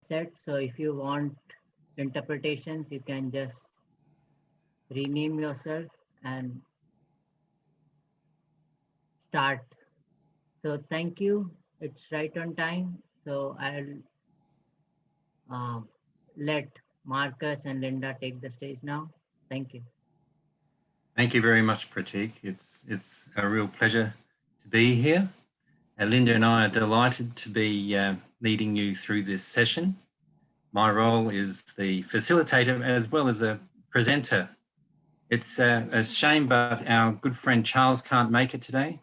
set. So if you want interpretations, you can just rename yourself and start. So thank you. It's right on time. So I'll let Marcus and Linda take the stage now. Thank you. Thank you very much, Pratik. It's a real pleasure to be here. Linda and I are delighted to be leading you through this session. My role is the facilitator as well as a presenter. It's a shame, but our good friend Charles can't make it today.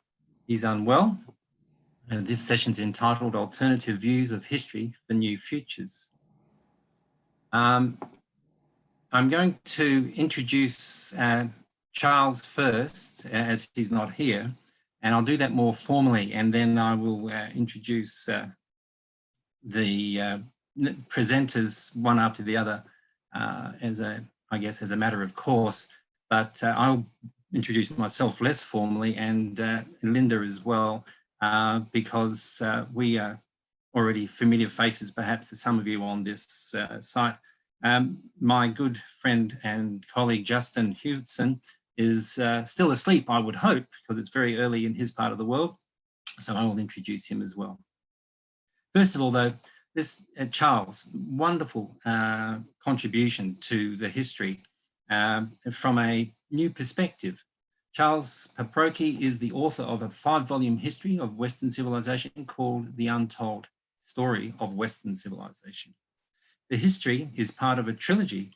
He's unwell. And this session's entitled Alternative Views of History for New Futures. I'm going to introduce Charles first, as he's not here, and I'll do that more formally, and then I will introduce the presenters one after the other as a matter of course, but I'll introduce myself less formally and Linda as well, because we are already familiar faces perhaps to some of you on this site. My good friend and colleague Justin Hewson is still asleep, I would hope, because it's very early in his part of the world, so I will introduce him as well. First of all, though, this Charles, wonderful contribution to the history from a new perspective. Charles Paprocki is the author of a 5-volume history of Western civilization called The Untold Story of Western Civilization. The history is part of a trilogy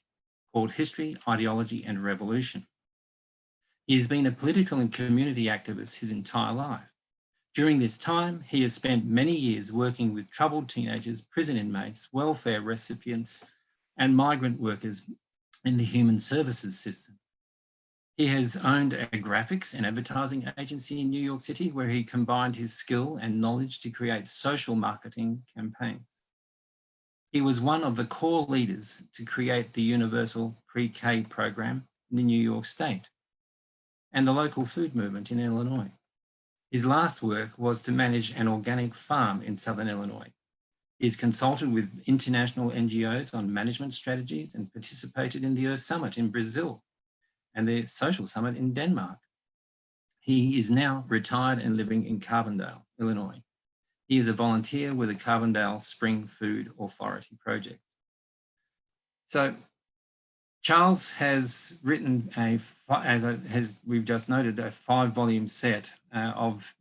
called History, Ideology and Revolution. He has been a political and community activist his entire life. During this time, he has spent many years working with troubled teenagers, prison inmates, welfare recipients, and migrant workers in the human services system. He has owned a graphics and advertising agency in New York City, where he combined his skill and knowledge to create social marketing campaigns. He was one of the core leaders to create the Universal Pre-K program in the New York State and the local food movement in Illinois. His last work was to manage an organic farm in Southern Illinois. He's consulted with international NGOs on management strategies and participated in the Earth Summit in Brazil and the Social Summit in Denmark. He is now retired and living in Carbondale, Illinois. He is a volunteer with the Carbondale Spring Food Authority project. So Charles has written as we've just noted, a 5-volume set of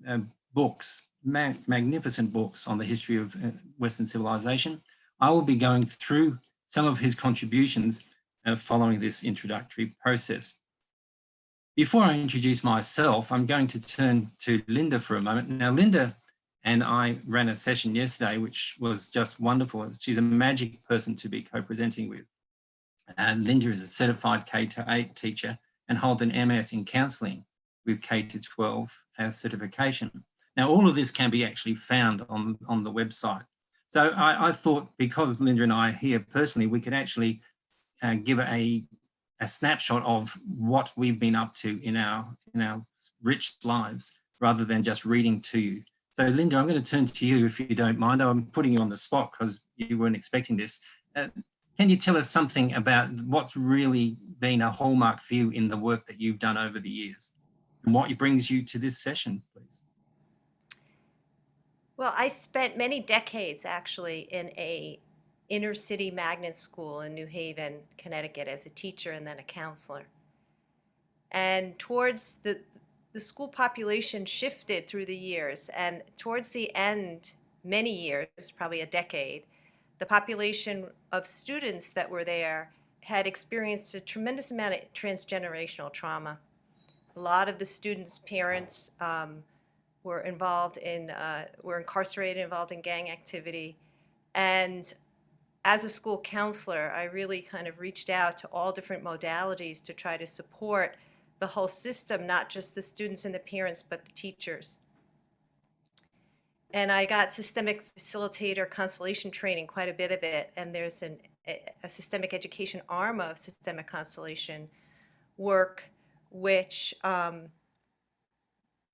books, magnificent books on the history of Western civilization. I will be going through some of his contributions following this introductory process. Before I introduce myself, I'm going to turn to Linda for a moment. Now, Linda and I ran a session yesterday, which was just wonderful. She's a magic person to be co-presenting with. And Linda is a certified K-8 teacher and holds an MS in counselling with K-12 certification. Now, all of this can be actually found on the website. So I thought, because Linda and I are here personally, we could actually give a snapshot of what we've been up to in our rich lives, rather than just reading to you. So Linda, I'm going to turn to you if you don't mind. I'm putting you on the spot because you weren't expecting this. Can you tell us something about what's really been a hallmark for you in the work that you've done over the years and what brings you to this session, please? Well, I spent many decades actually in a inner city magnet school in New Haven, Connecticut, as a teacher and then a counselor. And towards the school population shifted through the years, and towards the end, many years, probably a decade, the population of students that were there had experienced a tremendous amount of transgenerational trauma. A lot of the students' parents were incarcerated, involved in gang activity. And as a school counselor, I really kind of reached out to all different modalities to try to support the whole system, not just the students and the parents, but the teachers. And I got systemic facilitator constellation training, quite a bit of it, and there's a systemic education arm of systemic constellation work, which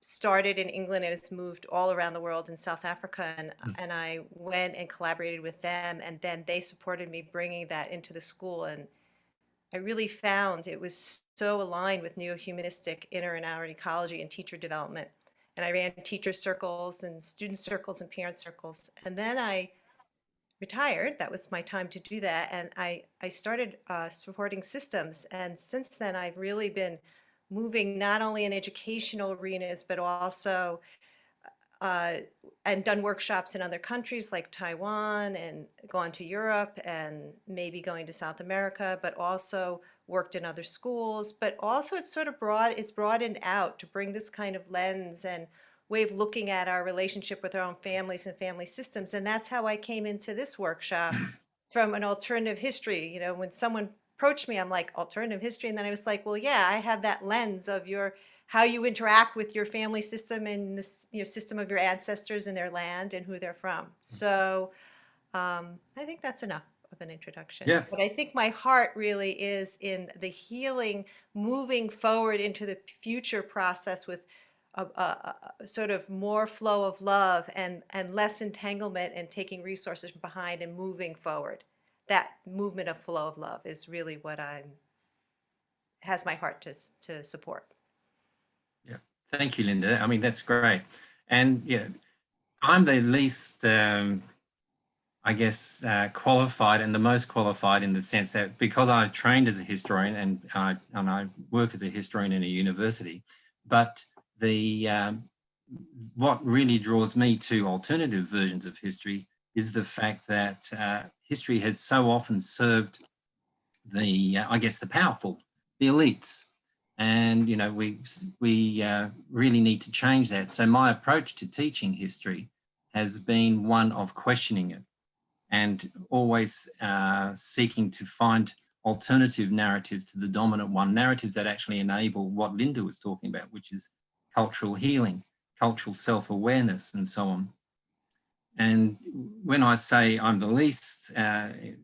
started in England and has moved all around the world in South Africa, and I went and collaborated with them, and then they supported me bringing that into the school, and I really found it was so aligned with neo-humanistic inner and outer ecology and teacher development. And I ran teacher circles and student circles and parent circles. And then I retired. That was my time to do that. And I started supporting systems. And since then, I've really been moving not only in educational arenas, but also uh, and done workshops in other countries like Taiwan and gone to Europe and maybe going to South America, but also worked in other schools. But also it's sort of it's broadened out to bring this kind of lens and way of looking at our relationship with our own families and family systems. And that's how I came into this workshop from an alternative history. You know, when someone approached me, I'm like, alternative history. And then I was like, well, yeah, I have that lens of how you interact with your family system and this system of your ancestors and their land and who they're from. So I think that's enough of an introduction. Yeah. But I think my heart really is in the healing, moving forward into the future process with a sort of more flow of love and less entanglement, and taking resources from behind and moving forward. That movement of flow of love is really what has my heart to support. Yeah. Thank you, Linda. I mean, that's great. And yeah, I'm the least, I guess, qualified and the most qualified in the sense that because I trained as a historian and I work as a historian in a university, but what really draws me to alternative versions of history is the fact that history has so often served I guess, the powerful, the elites. And, you know, we really need to change that. So my approach to teaching history has been one of questioning it and always seeking to find alternative narratives to the dominant one, narratives that actually enable what Linda was talking about, which is cultural healing, cultural self-awareness, and so on. And when I say I'm the least I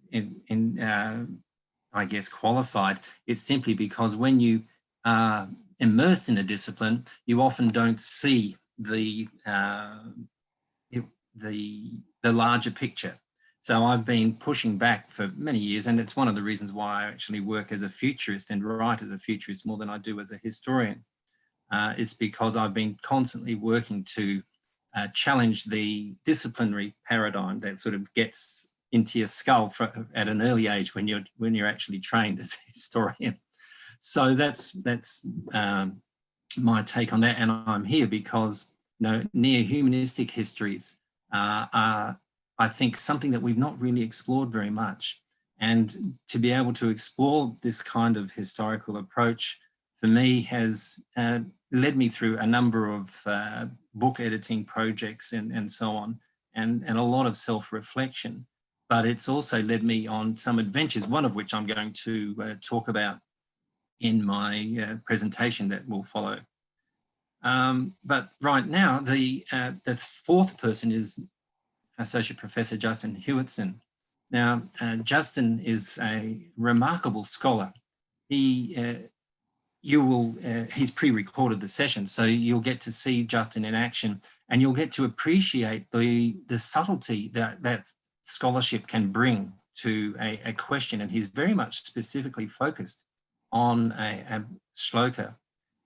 guess, qualified, it's simply because when you are immersed in a discipline, you often don't see the larger picture. So I've been pushing back for many years, and it's one of the reasons why I actually work as a futurist and write as a futurist more than I do as a historian. It's because I've been constantly working to challenge the disciplinary paradigm that sort of gets into your skull at an early age when you're actually trained as a historian. So that's my take on that, and I'm here because neo-humanistic histories are, I think, something that we've not really explored very much. And to be able to explore this kind of historical approach, for me, has led me through a number of book editing projects and so on, and a lot of self-reflection. But it's also led me on some adventures, one of which I'm going to talk about in my presentation that will follow. But right now, the fourth person is Associate Professor Justin Hewitson. Now, Justin is a remarkable scholar. He's pre-recorded the session, so you'll get to see Justin in action, and you'll get to appreciate the subtlety that scholarship can bring to a question. And he's very much specifically focused on a shloka,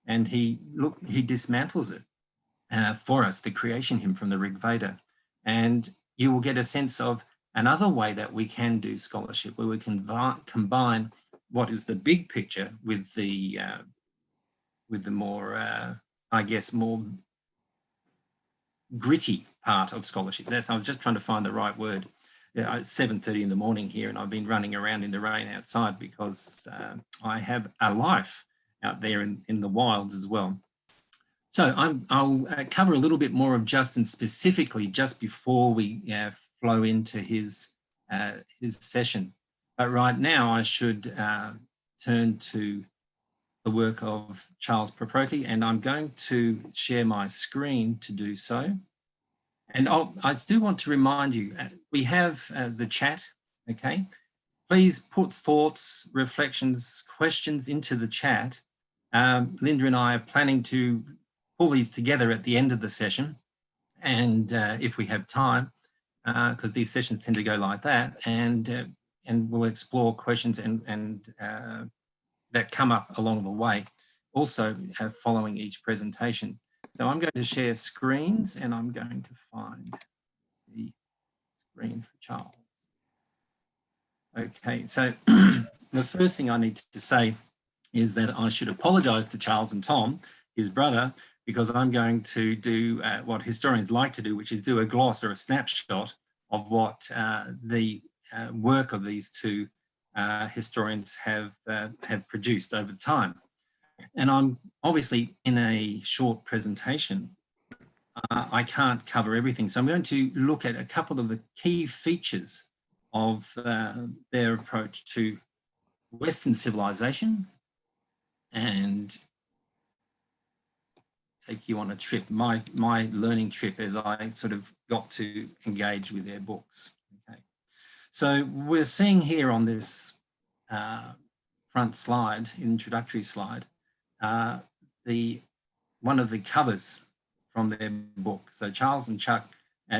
and he dismantles it for us, the creation hymn from the Rig Veda. And you will get a sense of another way that we can do scholarship, where we can combine what is the big picture with the more, I guess, more gritty part of scholarship. I was just trying to find the right word. It's 7:30 in the morning here, and I've been running around in the rain outside because I have a life out there in the wilds as well. So I'll cover a little bit more of Justin specifically just before we flow into his session. But right now I should turn to the work of Charles Proproky, and I'm going to share my screen to do so. And I do want to remind you, we have the chat, okay? Please put thoughts, reflections, questions into the chat. Linda and I are planning to pull these together at the end of the session, and if we have time, because these sessions tend to go like that, and we'll explore questions and that come up along the way, also following each presentation. So I'm going to share screens, and I'm going to find the screen for Charles. Okay, so the first thing I need to say is that I should apologise to Charles and Tom, his brother, because I'm going to do what historians like to do, which is do a gloss or a snapshot of what the work of these two historians have produced over time. And I'm obviously in a short presentation, I can't cover everything. So I'm going to look at a couple of the key features of their approach to Western civilization and take you on a trip, my learning trip as I sort of got to engage with their books. Okay, so we're seeing here on this front slide, introductory slide, one of the covers from their book. So Charles and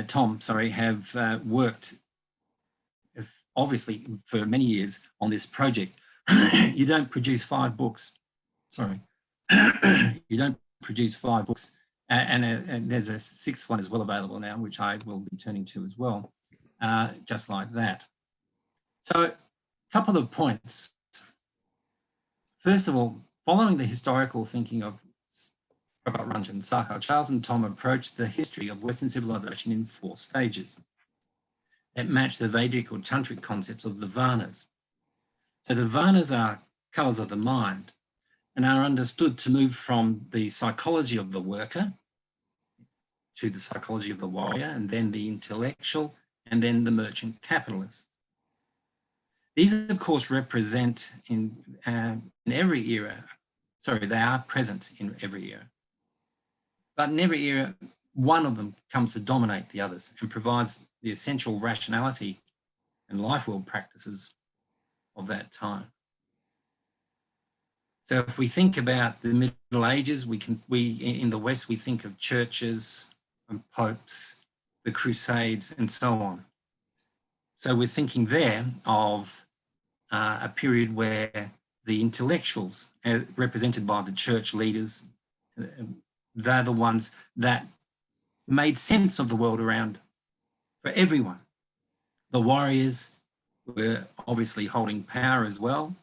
Tom, have worked obviously for many years on this project. You don't produce 5 books, sorry, you don't produce 5 books, and there's a 6th one as well available now, which I will be turning to as well, just like that. So a couple of points. First of all, following the historical thinking of Prabhat-Ranjan Sarkar, Charles and Tom approached the history of Western civilization in 4 stages that match the Vedic or Tantric concepts of the Varnas. So the Varnas are colours of the mind and are understood to move from the psychology of the worker to the psychology of the warrior, and then the intellectual, and then the merchant capitalist. These, of course, represent in every era, sorry, they are present in every era. But in every era, one of them comes to dominate the others and provides the essential rationality and life world practices of that time. So if we think about the Middle Ages, we in the West, we think of churches and popes, the Crusades, and so on. So we're thinking there of a period where the intellectuals, represented by the church leaders, they're the ones that made sense of the world around for everyone. The warriors were obviously holding power as well,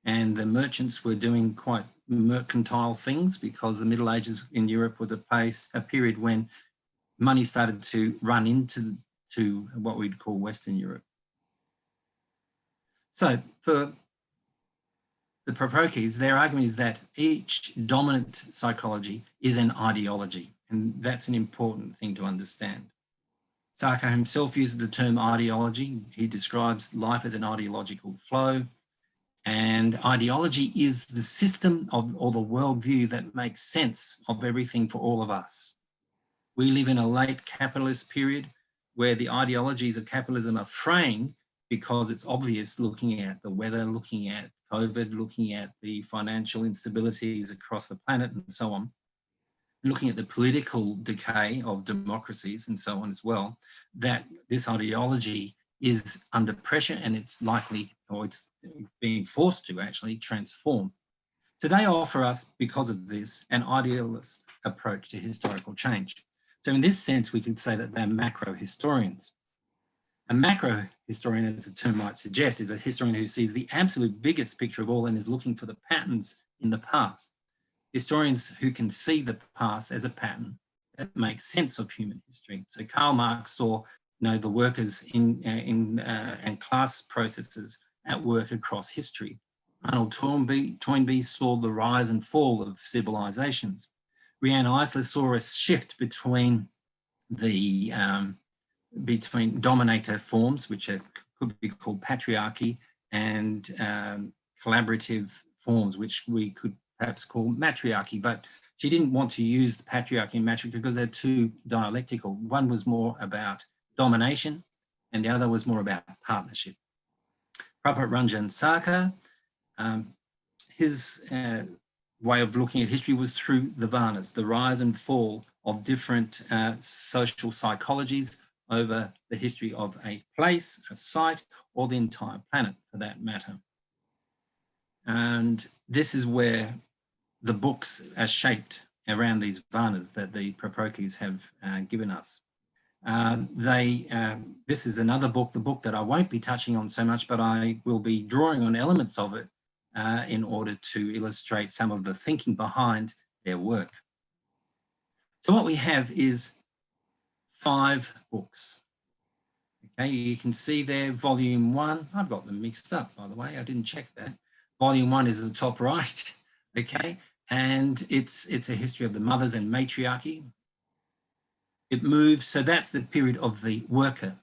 and the merchants were doing quite mercantile things, because the Middle Ages in Europe was a period when money started to run into what we'd call Western Europe. So for the Prokopis, their argument is that each dominant psychology is an ideology, and that's an important thing to understand. Sarkar himself uses the term ideology. He describes life as an ideological flow, and ideology is the system or the worldview that makes sense of everything for all of us. We live in a late capitalist period where the ideologies of capitalism are framed because it's obvious, looking at the weather, looking at COVID, looking at the financial instabilities across the planet and so on, looking at the political decay of democracies and so on as well, that this ideology is under pressure and it's likely, or it's being forced to actually transform. So they offer us, because of this, an idealist approach to historical change. So in this sense, we could say that they're macro historians. A macro historian, as the term might suggest, is a historian who sees the absolute biggest picture of all and is looking for the patterns in the past. Historians who can see the past as a pattern that makes sense of human history. So Karl Marx saw, the workers and class processes at work across history. Arnold Toynbee saw the rise and fall of civilizations. Riane Eisler saw a shift between dominator forms, which could be called patriarchy, and collaborative forms, which we could perhaps call matriarchy. But she didn't want to use the patriarchy and matriarchy because they're too dialectical. One was more about domination and the other was more about partnership. Prabhat-Ranjan Sarkar, his way of looking at history was through the Varnas, the rise and fall of different social psychologies over the history of a place, a site, or the entire planet for that matter. And this is where the books are shaped around these Varnas that the Proprokis have given us. This is another book, the book that I won't be touching on so much, but I will be drawing on elements of it in order to illustrate some of the thinking behind their work. So what we have is 5 books. Okay, you can see there, volume 1. I've got them mixed up, by the way. I didn't check that. Volume 1 is at the top right. Okay, and it's a history of the mothers and matriarchy. It moves, so that's the period of the worker,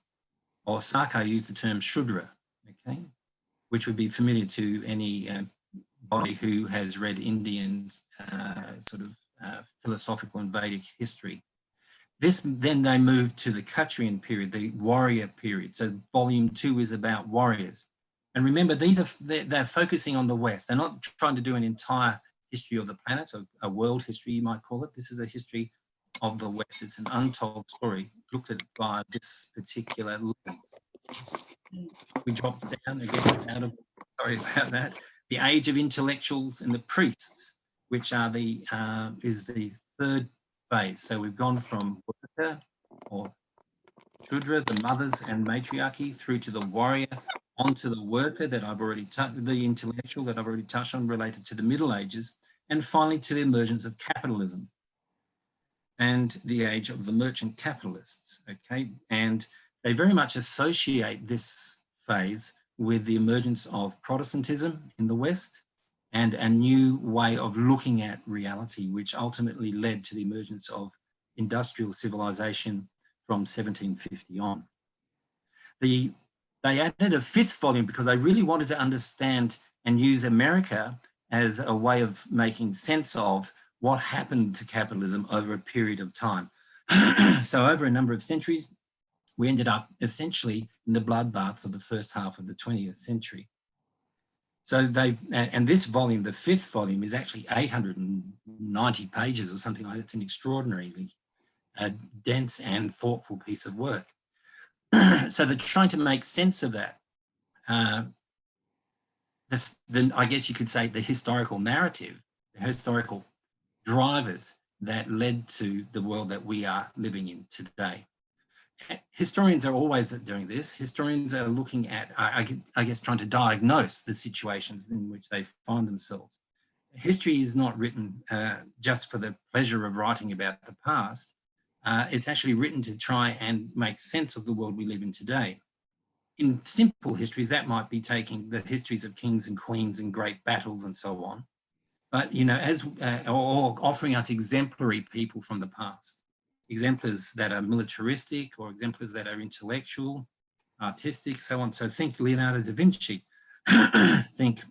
or Sarkar used the term Shudra, okay, which would be familiar to any body who has read Indian philosophical and Vedic history. Then they move to the Kshatriyan period, the warrior period. So volume 2 is about warriors. And remember, they're focusing on the West. They're not trying to do an entire history of the planet, a world history, you might call it. This is a history of the West. It's an untold story, looked at by this particular lens. We dropped down again, sorry about that. The age of intellectuals and the priests, which are is the 3rd phase. So we've gone from worker or Shudra, the mothers and matriarchy, through to the warrior, onto the worker that I've already touched, the intellectual that I've already touched on, related to the Middle Ages, and finally to the emergence of capitalism and the age of the merchant capitalists, okay? And they very much associate this phase with the emergence of Protestantism in the West and a new way of looking at reality, which ultimately led to the emergence of industrial civilization from 1750 on. They added a 5th volume because they really wanted to understand and use America as a way of making sense of what happened to capitalism over a period of time. So over a number of centuries, we ended up essentially in the bloodbaths of the first half of the 20th century. So and this volume, the 5th volume, is actually 890 pages or something like that. It's an extraordinarily dense and thoughtful piece of work. So they're trying to make sense of that. I guess you could say the historical narrative, the historical drivers that led to the world that we are living in today. Historians are always doing this. Historians are looking at, I guess, trying to diagnose the situations in which they find themselves. History is not written just for the pleasure of writing about the past. It's actually written to try and make sense of the world we live in today. In simple histories, that might be taking the histories of kings and queens and great battles and so on. But, you know, or offering us exemplary people from the past, exemplars that are militaristic or exemplars that are intellectual, artistic, so on. So think Leonardo da Vinci, think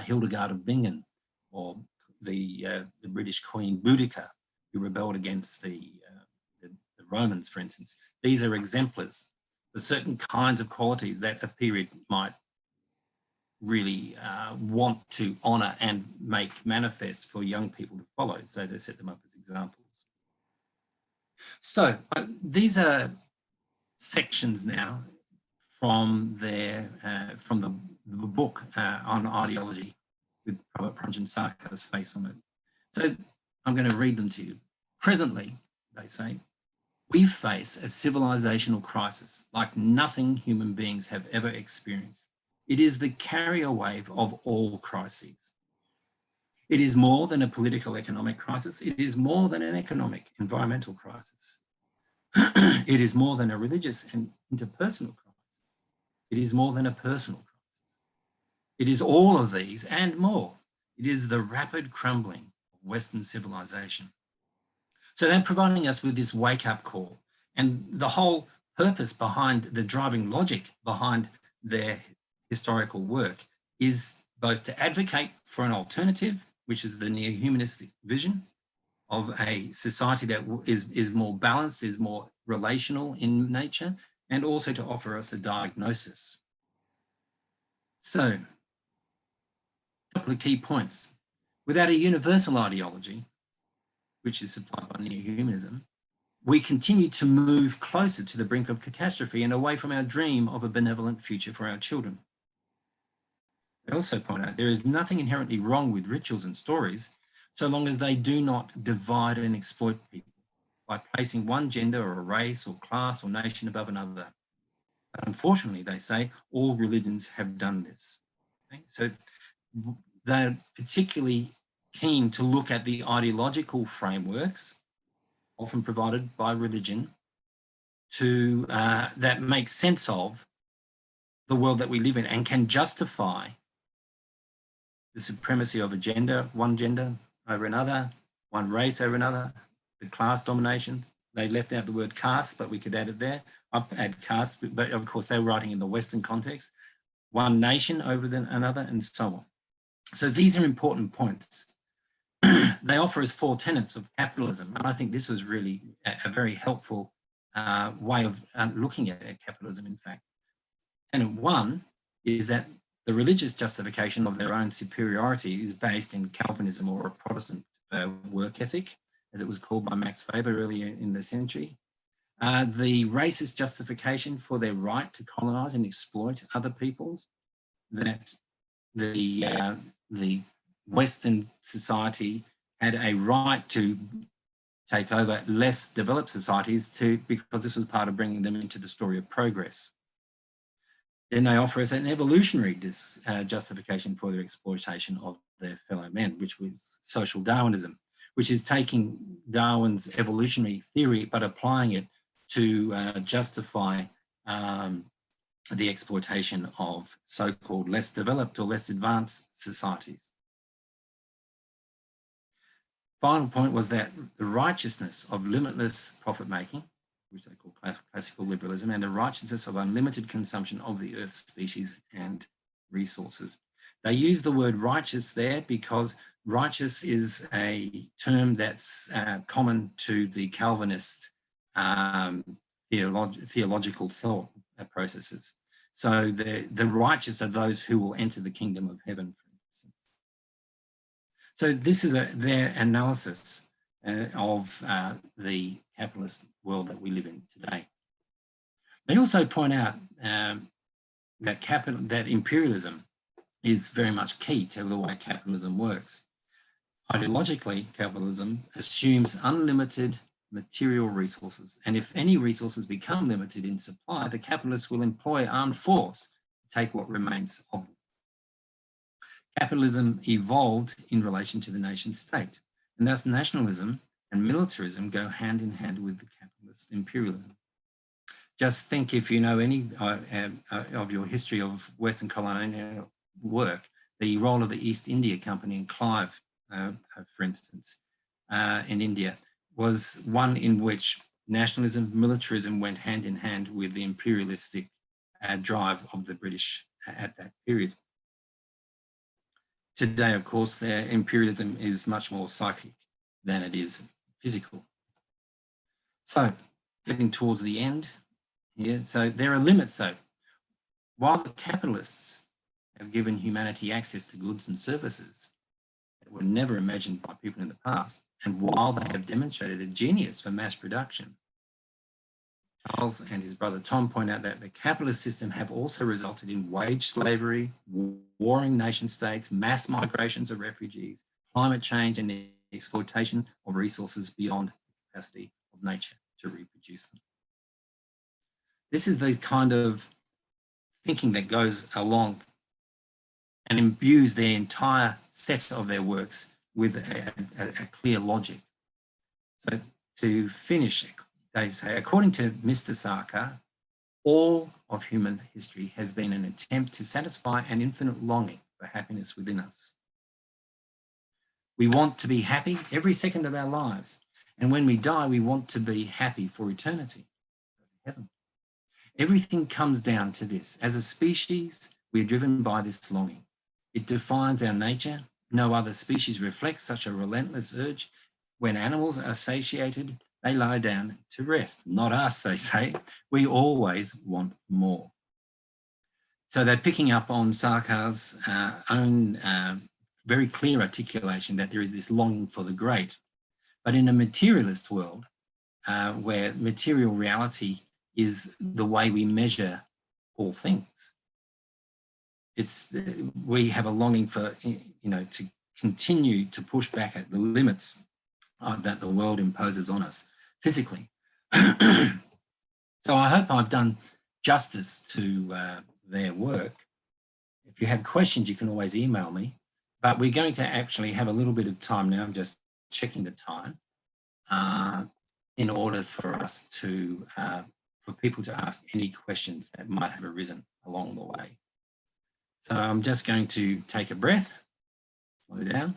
Hildegard of Bingen, or the British Queen Boudica, who rebelled against the Romans, for instance. These are exemplars for certain kinds of qualities that a period might really want to honour and make manifest for young people to follow. So they set them up as examples. So these are sections now from from the book on ideology with Prabhat Pranjan Sarkar's face on it. So I'm going to read them to you. Presently, they say, we face a civilizational crisis like nothing human beings have ever experienced. It is the carrier wave of all crises. It is more than a political economic crisis. It is more than an economic environmental crisis. It is more than a religious and interpersonal crisis. It is more than a personal crisis. It is all of these and more. It is the rapid crumbling of Western civilization. So they're providing us with this wake-up call, and the whole purpose behind the driving logic behind their historical work is both to advocate for an alternative, which is the neo-humanistic vision of a society that is more balanced, is more relational in nature, and also to offer us a diagnosis. So, a couple of key points. Without a universal ideology, which is supplied by neo-humanism, we continue to move closer to the brink of catastrophe and away from our dream of a benevolent future for our children. They also point out there is nothing inherently wrong with rituals and stories so long as they do not divide and exploit people by placing one gender or a race or class or nation above another. But unfortunately, they say, all religions have done this. Okay? So they're particularly keen to look at the ideological frameworks often provided by religion to that make sense of the world that we live in and can justify the supremacy of a gender, one gender over another, one race over another, the class domination. They left out the word caste, but we could add it there. I'll add caste, but of course they're writing in the Western context. One nation over another, and so on. So these are important points. They offer us 4 tenets of capitalism, and I think this was really a very helpful way of looking at capitalism, in fact. Tenet 1 is that the religious justification of their own superiority is based in Calvinism or a Protestant work ethic, as it was called by Max Weber earlier in the century. The racist justification for their right to colonize and exploit other peoples, that the Western society had a right to take over less developed societies because this was part of bringing them into the story of progress. Then they offer us an evolutionary justification for their exploitation of their fellow men, which was social Darwinism, which is taking Darwin's evolutionary theory but applying it to justify the exploitation of so-called less developed or less advanced societies. Final point was that the righteousness of limitless profit-making, which they call classical liberalism, and the righteousness of unlimited consumption of the Earth's species and resources. They use the word righteous there because righteous is a term that's common to the Calvinist theological thought processes. So the righteous are those who will enter the kingdom of heaven, for instance. So this is their analysis of the capitalist world that we live in today. They also point out that imperialism is very much key to the way capitalism works. Ideologically, capitalism assumes unlimited material resources, and if any resources become limited in supply, the capitalists will employ armed force to take what remains of them. Capitalism evolved in relation to the nation state, and thus nationalism and militarism go hand in hand with the capitalist imperialism. Just think, if you know any of your history of Western colonial work, the role of the East India Company and Clive, for instance, in India, was one in which nationalism, militarism went hand in hand with the imperialistic drive of the British at that period. Today, of course, imperialism is much more psychic than it is physical. So, getting towards the end here, so there are limits though. While the capitalists have given humanity access to goods and services that were never imagined by people in the past, and while they have demonstrated a genius for mass production, Charles and his brother Tom point out that the capitalist system have also resulted in wage slavery, warring nation states, mass migrations of refugees, climate change, and the exploitation of resources beyond the capacity of nature to reproduce them. This is the kind of thinking that goes along and imbues the entire set of their works with a clear logic. So to finish, they say, according to Mr. Sarkar, all of human history has been an attempt to satisfy an infinite longing for happiness within us. We want to be happy every second of our lives. And when we die, we want to be happy for eternity, heaven. Everything comes down to this. As a species, we are driven by this longing. It defines our nature. No other species reflects such a relentless urge. When animals are satiated, they lie down to rest. Not us, they say. We always want more. So they're picking up on Sarkar's own very clear articulation that there is this longing for the great. But in a materialist world, where material reality is the way we measure all things, we have a longing for, to continue to push back at the limits that the world imposes on us physically. So I hope I've done justice to their work. If you have questions, you can always email me, but we're going to actually have a little bit of time now. I'm just checking the time in order for us to, for people to ask any questions that might have arisen along the way. So I'm just going to take a breath, slow down,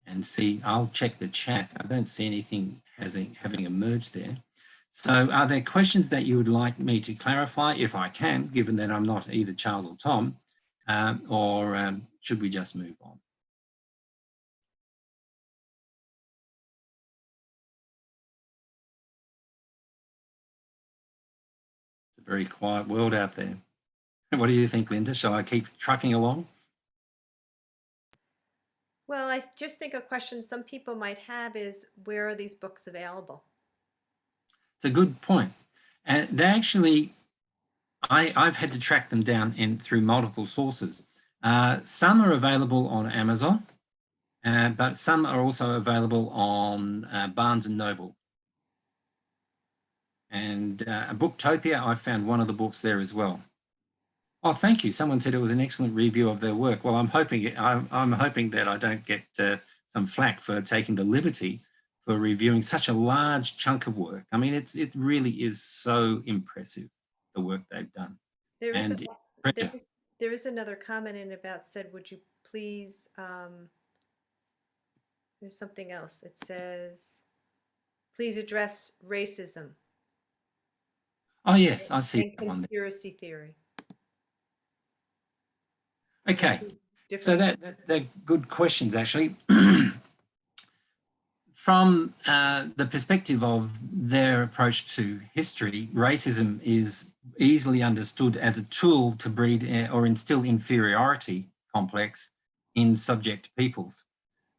and see. I'll check the chat. I don't see anything having emerged there. So are there questions that you would like me to clarify, if I can, given that I'm not either Charles or Tom, or should we just move on? It's a very quiet world out there. What do you think, Linda? Shall I keep trucking along? Well, I just think a question some people might have is, where are these books available? It's a good point. And they actually, I've had to track them down through multiple sources. Some are available on Amazon, but some are also available on Barnes and Noble. And Booktopia, I found one of the books there as well. Oh, thank you. Someone said it was an excellent review of their work. Well, I'm hoping that I don't get some flack for taking the liberty for reviewing such a large chunk of work. I mean, it really is so impressive, the work they've done. There is another comment in about said, would you please, there's something else. It says, please address racism. Oh, yes, I see that one. Conspiracy theory. Okay, so they're good questions, actually. From the perspective of their approach to history, racism is easily understood as a tool to breed or instill inferiority complex in subject peoples,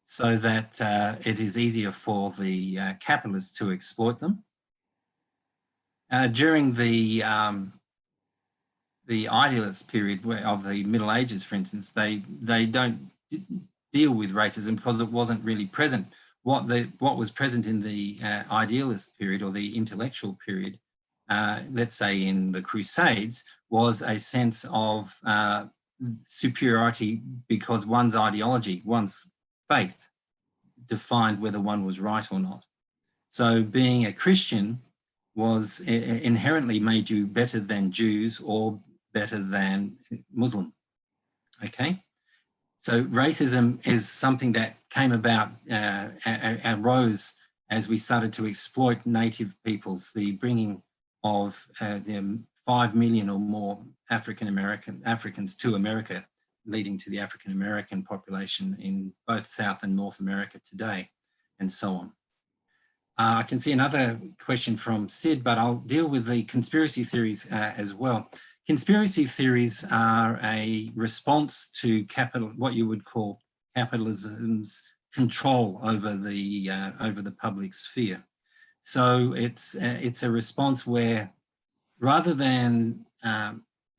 so that it is easier for the capitalists to exploit them. During the idealist period of the Middle Ages, for instance, they don't deal with racism because it wasn't really present. What was present in the idealist period or the intellectual period, let's say in the Crusades, was a sense of superiority because one's ideology, one's faith, defined whether one was right or not. So being a Christian was inherently made you better than Jews or better than Muslim. Okay, so racism is something that came about, arose as we started to exploit native peoples, the bringing of 5 million or more Africans to America, leading to the African American population in both South and North America today, and so on. I can see another question from Sid, but I'll deal with the conspiracy theories as well. Conspiracy theories are a response to what you would call capitalism's control over the public sphere. So it's a response where, rather than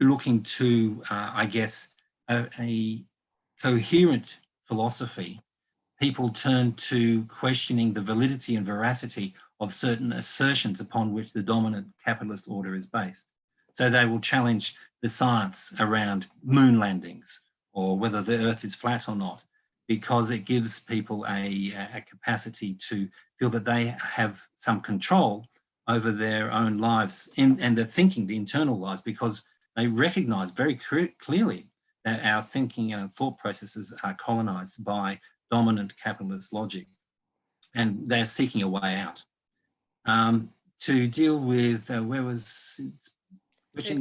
looking to, I guess, a coherent philosophy, people turn to questioning the validity and veracity of certain assertions upon which the dominant capitalist order is based. So they will challenge the science around moon landings or whether the Earth is flat or not, because it gives people a capacity to feel that they have some control over their own lives and the thinking, the internal lives, because they recognize very clearly that our thinking and our thought processes are colonized by dominant capitalist logic, and they're seeking a way out. To deal with, where was it?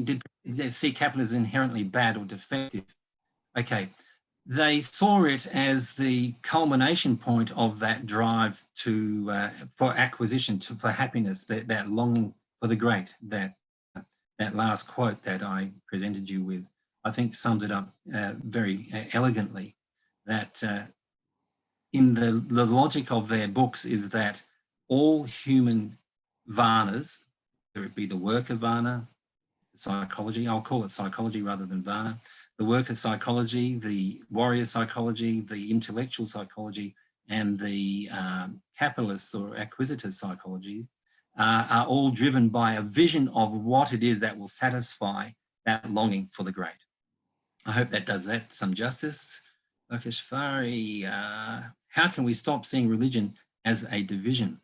Did they see capitalism inherently bad or defective? Okay, they saw it as the culmination point of that drive to for acquisition, for happiness, that longing for the great. That last quote that I presented you with, I think, sums it up very elegantly. That in the logic of their books is that all human Varnas, whether it be the work of Varna, psychology, I'll call it psychology rather than Varna, the worker psychology, the warrior psychology, the intellectual psychology, and the capitalist or acquisitor psychology are all driven by a vision of what it is that will satisfy that longing for the great. I hope that does that some justice. Lokeshvari, how can we stop seeing religion as a division?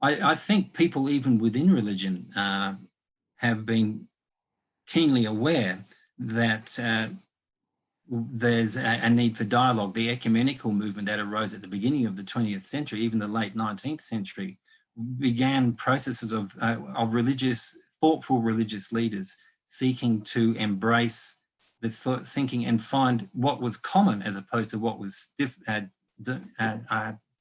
I think people even within religion have been keenly aware that there's a need for dialogue. The ecumenical movement that arose at the beginning of the 20th century, even the late 19th century, began processes of thoughtful religious leaders seeking to embrace the thinking and find what was common as opposed to what was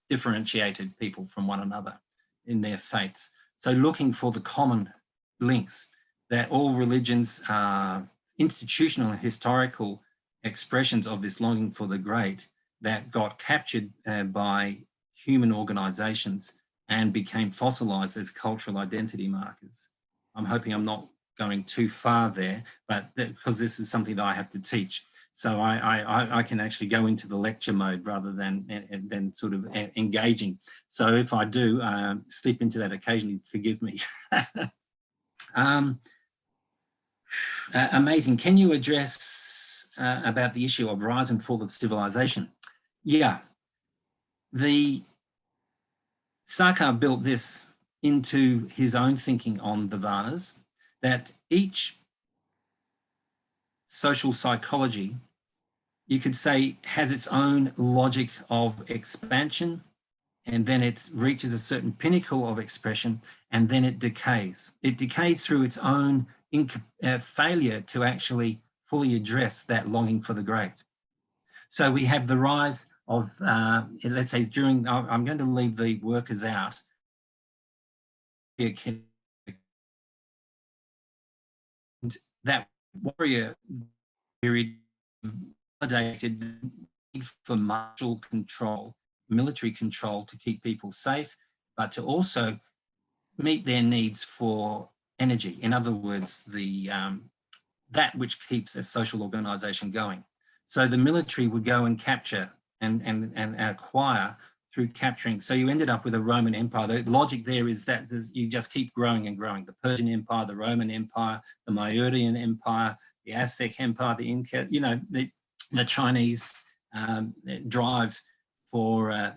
differentiated people from one another in their faiths. So looking for the common links that all religions are institutional and historical expressions of this longing for the great that got captured by human organizations and became fossilized as cultural identity markers. I'm hoping I'm not going too far there, but because this is something that I have to teach. So I can actually go into the lecture mode rather than sort of engaging. So if I do slip into that occasionally, forgive me. Amazing. Can you address about the issue of rise and fall of civilization? Yeah. The Sarkar built this into his own thinking on the Varnas, that each social psychology, you could say, has its own logic of expansion, and then it reaches a certain pinnacle of expression, and then it decays. It decays through its own failure to actually fully address that longing for the great. So we have the rise of, let's say during, I'm going to leave the workers out, that warrior period validated need for martial control, military control to keep people safe, but to also meet their needs for energy. In other words, the that which keeps a social organization going. So the military would go and capture and acquire through capturing. So you ended up with a Roman Empire. The logic there is that you just keep growing and growing. The Persian Empire, the Roman Empire, the Mauryan Empire, the Aztec Empire, the Inca, you know, the Chinese drive for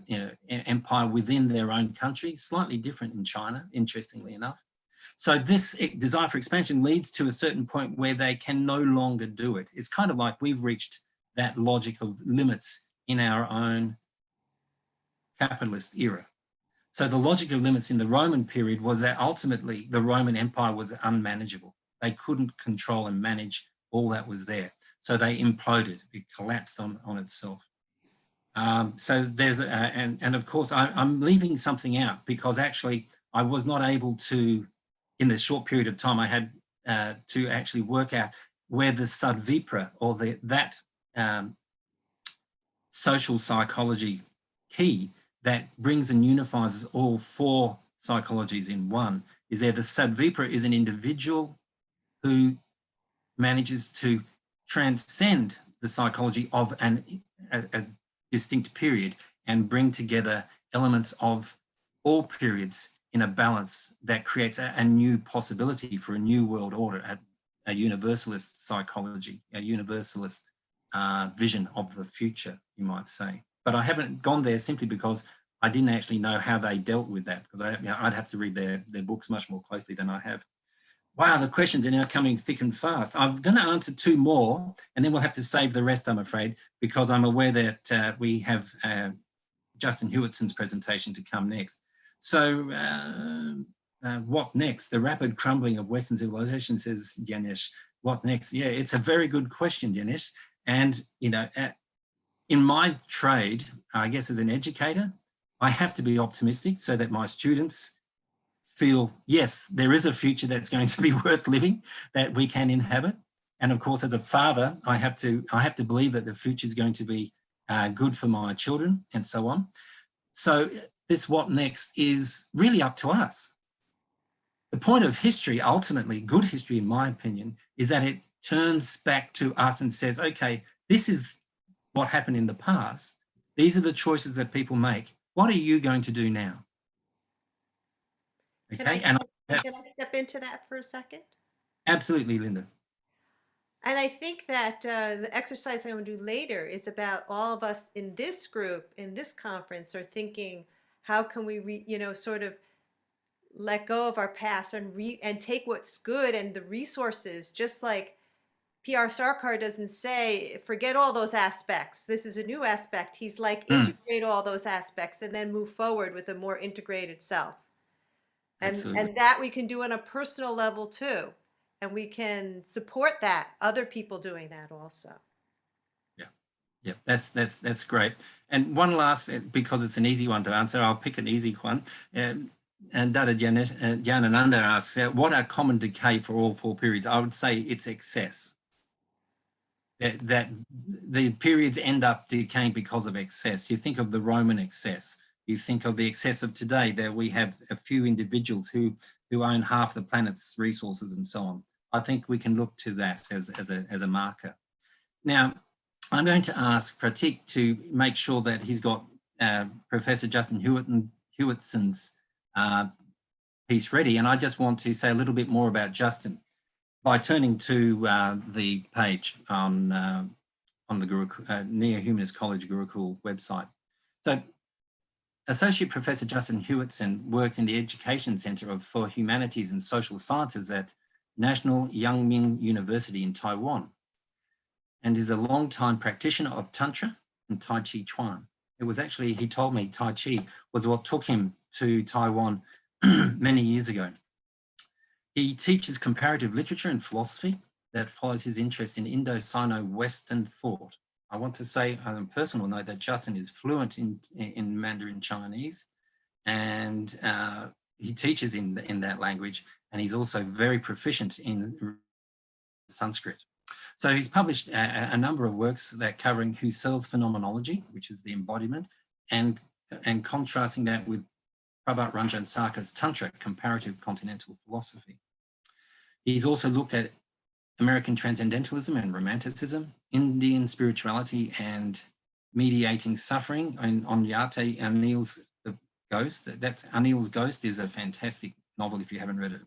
empire within their own country, slightly different in China, interestingly enough. So this desire for expansion leads to a certain point where they can no longer do it. It's kind of like we've reached that logic of limits in our own capitalist era. So the logic of limits in the Roman period was that ultimately the Roman Empire was unmanageable. They couldn't control and manage all that was there. So they imploded, it collapsed on itself. So there's, and of course I'm leaving something out because actually I was not able to, in the short period of time I had to actually work out where the Sadvipra or that social psychology key that brings and unifies all four psychologies in one is there. The Sadvipra is an individual who manages to transcend the psychology of a distinct period and bring together elements of all periods in a balance that creates a new possibility for a new world order, a universalist psychology, a universalist vision of the future, you might say. But I haven't gone there simply because I didn't actually know how they dealt with that, because I'd have to read their books much more closely than I have. Wow, the questions are now coming thick and fast. I'm going to answer two more, and then we'll have to save the rest, I'm afraid, because I'm aware that we have Justin Hewittson's presentation to come next. So what next? The rapid crumbling of Western civilization, says Janesh. What next? Yeah, it's a very good question, Janesh. And, you know, in my trade, I guess as an educator, I have to be optimistic so that my students feel, yes, there is a future that's going to be worth living, that we can inhabit. And of course, as a father, I have to believe that the future is going to be good for my children, and so on. So this what next is really up to us. The point of history, ultimately, good history, in my opinion, is that it turns back to us and says, okay, this is what happened in the past. These are the choices that people make. What are you going to do now? Okay, Can I step into that for a second? Absolutely, Linda. And I think that the exercise I'm going to do later is about all of us in this group, in this conference, are thinking, how can we, sort of let go of our past and take what's good and the resources, just like P.R. Sarkar doesn't say, forget all those aspects. This is a new aspect. He's like, integrate all those aspects and then move forward with a more integrated self. And that we can do on a personal level too. And we can support that, other people doing that also. Yeah, that's great. And one last, because it's an easy one to answer, I'll pick an easy one. And Dada Jnanananda asks, what are common decay for all four periods? I would say it's excess. That the periods end up decaying because of excess. You think of the Roman excess. You think of the excess of today, that we have a few individuals who own half the planet's resources and so on. I think we can look to that as a marker. Now, I'm going to ask Pratik to make sure that he's got Professor Justin Hewittson's piece ready. And I just want to say a little bit more about Justin by turning to the page on the Neo-Humanist College Gurukul website. So Associate Professor Justin Hewitson works in the Education Center for Humanities and Social Sciences at National Yangming University in Taiwan, and is a long-time practitioner of Tantra and Tai Chi Chuan. It was actually, he told me, Tai Chi was what took him to Taiwan many years ago. He teaches comparative literature and philosophy that follows his interest in Indo-Sino-Western thought. I want to say on a personal note that Justin is fluent in Mandarin Chinese, and he teaches in that language, and he's also very proficient in Sanskrit. So he's published a number of works that covering Husserl's phenomenology, which is the embodiment, and contrasting that with Prabhat Ranjan Sarkar's Tantra, comparative continental philosophy. He's also looked at American transcendentalism and romanticism, Indian spirituality and mediating suffering, and on Yate Anil's The Ghost. Anil's Ghost is a fantastic novel if you haven't read it.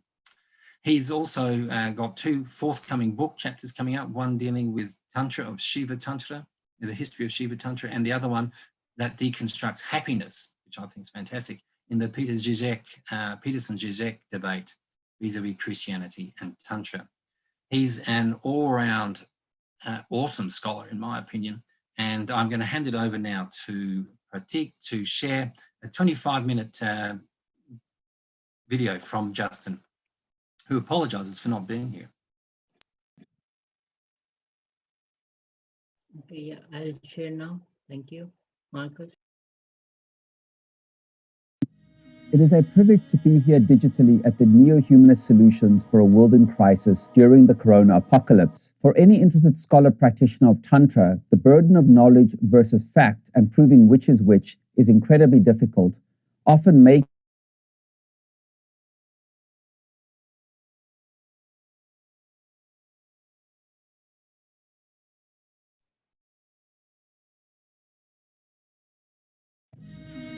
He's also got two forthcoming book chapters coming out, one dealing with Tantra of Shiva Tantra, the history of Shiva Tantra, and the other one that deconstructs happiness, which I think is fantastic, in the Peterson-Zizek debate vis-a-vis Christianity and Tantra. He's an all-round awesome scholar, in my opinion, and I'm going to hand it over now to Pratik to share a 25-minute video from Justin, who apologizes for not being here. Okay, yeah, I'll share now. Thank you, Marcus. It is a privilege to be here digitally at the Neo-Humanist Solutions for a World in Crisis during the Corona apocalypse. For any interested scholar practitioner of Tantra, the burden of knowledge versus fact and proving which is incredibly difficult, often making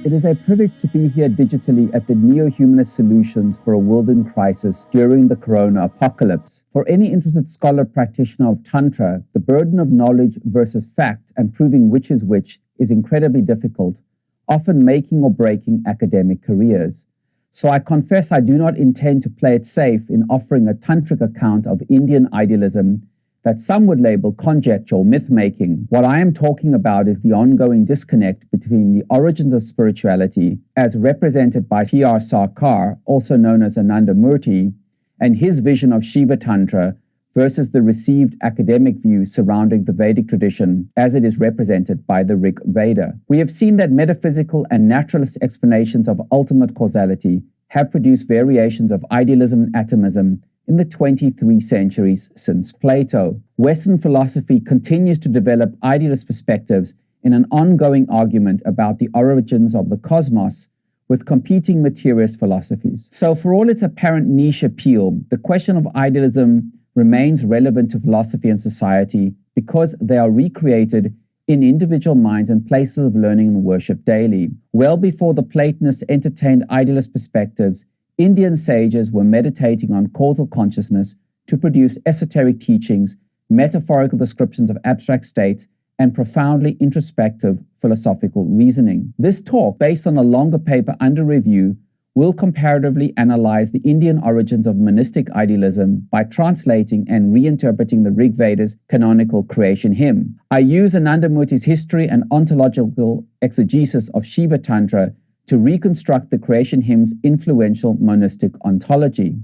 It is a privilege to be here digitally at the Neo-Humanist Solutions for a World in Crisis during the Corona apocalypse. For any interested scholar practitioner of Tantra, the burden of knowledge versus fact and proving which is incredibly difficult, often making or breaking academic careers. So I confess I do not intend to play it safe in offering a tantric account of Indian idealism that some would label conjecture or myth-making. What I am talking about is the ongoing disconnect between the origins of spirituality, as represented by P.R. Sarkar, also known as Ananda Murti, and his vision of Shiva Tantra versus the received academic view surrounding the Vedic tradition as it is represented by the Rig Veda. We have seen that metaphysical and naturalist explanations of ultimate causality have produced variations of idealism and atomism in the 23 centuries since Plato. Western philosophy continues to develop idealist perspectives in an ongoing argument about the origins of the cosmos with competing materialist philosophies. So for all its apparent niche appeal, the question of idealism remains relevant to philosophy and society because they are recreated in individual minds and places of learning and worship daily. Well before the Platonists entertained idealist perspectives, Indian sages were meditating on causal consciousness to produce esoteric teachings, metaphorical descriptions of abstract states, and profoundly introspective philosophical reasoning. This talk, based on a longer paper under review, will comparatively analyze the Indian origins of monistic idealism by translating and reinterpreting the Rig Veda's canonical creation hymn. I use Anandamurti's history and ontological exegesis of Shiva Tantra to reconstruct the creation hymn's influential monistic ontology.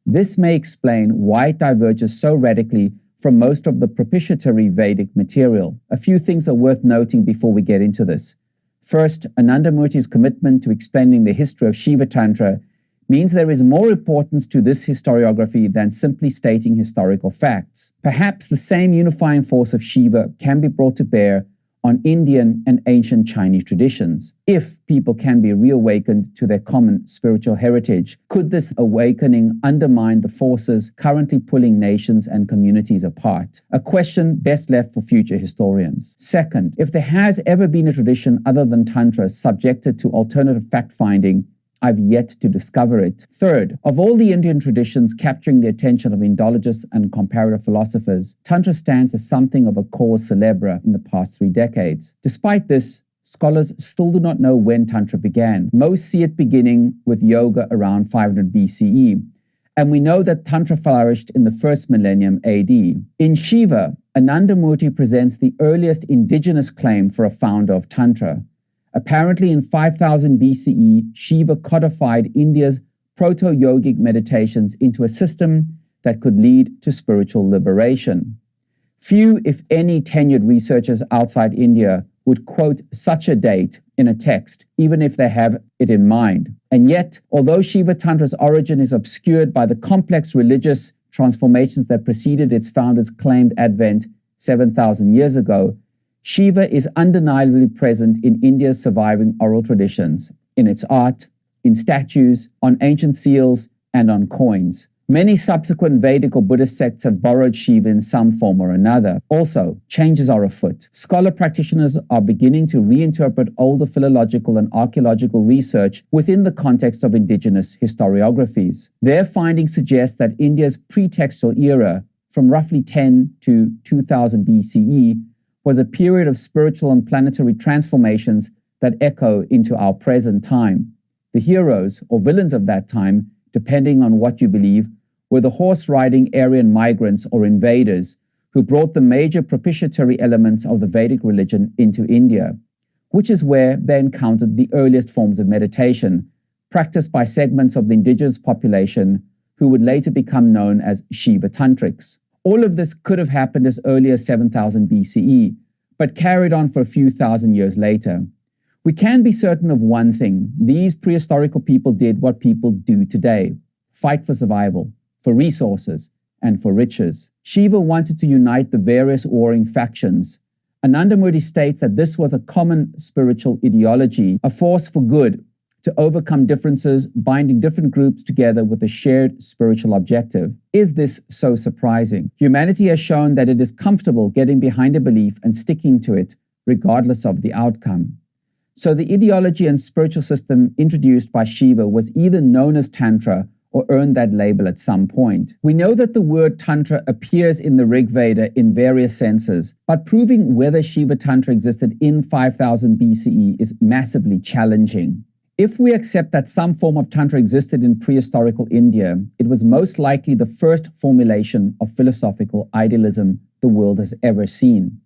This may explain why it diverges so radically from most of the propitiatory Vedic material. A few things are worth noting before we get into this. First, Anandamurti's commitment to explaining the history of Shiva Tantra means there is more importance to this historiography than simply stating historical facts. Perhaps the same unifying force of Shiva can be brought to bear on Indian and ancient Chinese traditions. If people can be reawakened to their common spiritual heritage, could this awakening undermine the forces currently pulling nations and communities apart? A question best left for future historians. Second, if there has ever been a tradition other than Tantra subjected to alternative fact-finding, I've yet to discover it. Third, of all the Indian traditions capturing the attention of Indologists and comparative philosophers, Tantra stands as something of a cause célèbre in the past 3 decades. Despite this, scholars still do not know when Tantra began. Most see it beginning with yoga around 500 BCE, and we know that Tantra flourished in the first millennium AD. In Shiva, Anandamurti presents the earliest indigenous claim for a founder of Tantra. Apparently in 5000 BCE, Shiva codified India's proto-yogic meditations into a system that could lead to spiritual liberation. Few, if any, tenured researchers outside India would quote such a date in a text, even if they have it in mind. And yet, although Shiva Tantra's origin is obscured by the complex religious transformations that preceded its founder's claimed advent 7,000 years ago, Shiva is undeniably present in India's surviving oral traditions, in its art, in statues, on ancient seals, and on coins. Many subsequent Vedic or Buddhist sects have borrowed Shiva in some form or another. Also, changes are afoot. Scholar practitioners are beginning to reinterpret older philological and archaeological research within the context of indigenous historiographies. Their findings suggest that India's pretextual era, from roughly 10 to 2000 BCE, was a period of spiritual and planetary transformations that echo into our present time. The heroes or villains of that time, depending on what you believe, were the horse-riding Aryan migrants or invaders who brought the major propitiatory elements of the Vedic religion into India, which is where they encountered the earliest forms of meditation, practiced by segments of the indigenous population who would later become known as Shiva Tantrics. All of this could have happened as early as 7000 BCE, but carried on for a few thousand years later. We can be certain of one thing: these prehistorical people did what people do today: fight for survival, for resources, and for riches. Shiva wanted to unite the various warring factions. Anandamurti states that this was a common spiritual ideology, a force for good, to overcome differences, binding different groups together with a shared spiritual objective. Is this so surprising? Humanity has shown that it is comfortable getting behind a belief and sticking to it, regardless of the outcome. So the ideology and spiritual system introduced by Shiva was either known as Tantra or earned that label at some point. We know that the word Tantra appears in the Rig Veda in various senses, but proving whether Shiva Tantra existed in 5000 BCE is massively challenging. If we accept that some form of Tantra existed in prehistorical India, it was most likely the first formulation of philosophical idealism the world has ever seen.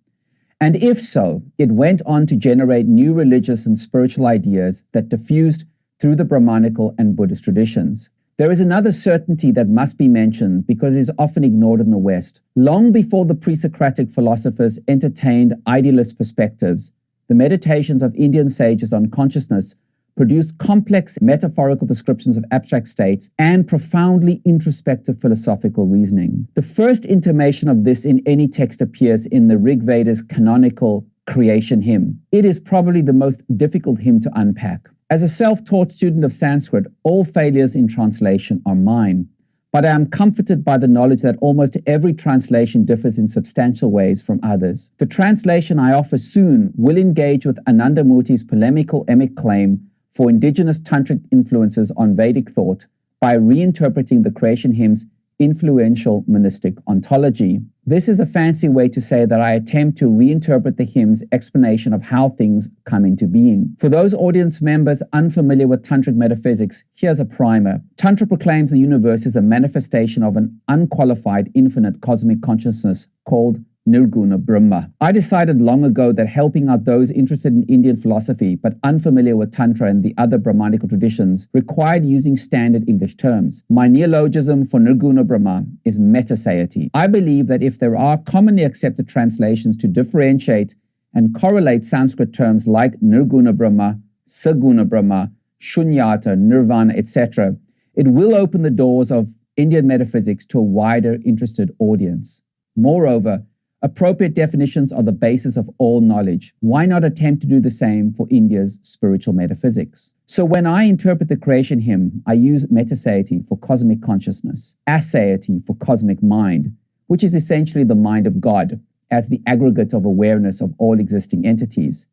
And if so, it went on to generate new religious and spiritual ideas that diffused through the Brahmanical and Buddhist traditions. There is another certainty that must be mentioned because it is often ignored in the West. Long before the pre-Socratic philosophers entertained idealist perspectives, the meditations of Indian sages on consciousness produced complex metaphorical descriptions of abstract states and profoundly introspective philosophical reasoning. The first intimation of this in any text appears in the Rig Veda's canonical creation hymn. It is probably the most difficult hymn to unpack. As a self-taught student of Sanskrit, all failures in translation are mine. But I am comforted by the knowledge that almost every translation differs in substantial ways from others. The translation I offer soon will engage with Anandamurti's polemical emic claim for indigenous tantric influences on Vedic thought by reinterpreting the creation hymn's influential monistic ontology. This is a fancy way to say that I attempt to reinterpret the hymn's explanation of how things come into being. For those audience members unfamiliar with tantric metaphysics, here's a primer. Tantra proclaims the universe is a manifestation of an unqualified infinite cosmic consciousness called Nirguna Brahma. I decided long ago that helping out those interested in Indian philosophy but unfamiliar with Tantra and the other Brahmanical traditions required using standard English terms. My neologism for Nirguna Brahma is meta-satiety. I believe that if there are commonly accepted translations to differentiate and correlate Sanskrit terms like Nirguna Brahma, Saguna Brahma, Shunyata, Nirvana, etc., it will open the doors of Indian metaphysics to a wider interested audience. Moreover, appropriate definitions are the basis of all knowledge. Why not attempt to do the same for India's spiritual metaphysics? So when I interpret the creation hymn, I use meta-satiety for cosmic consciousness, asatiety for cosmic mind, which is essentially the mind of God as the aggregate of awareness of all existing entities.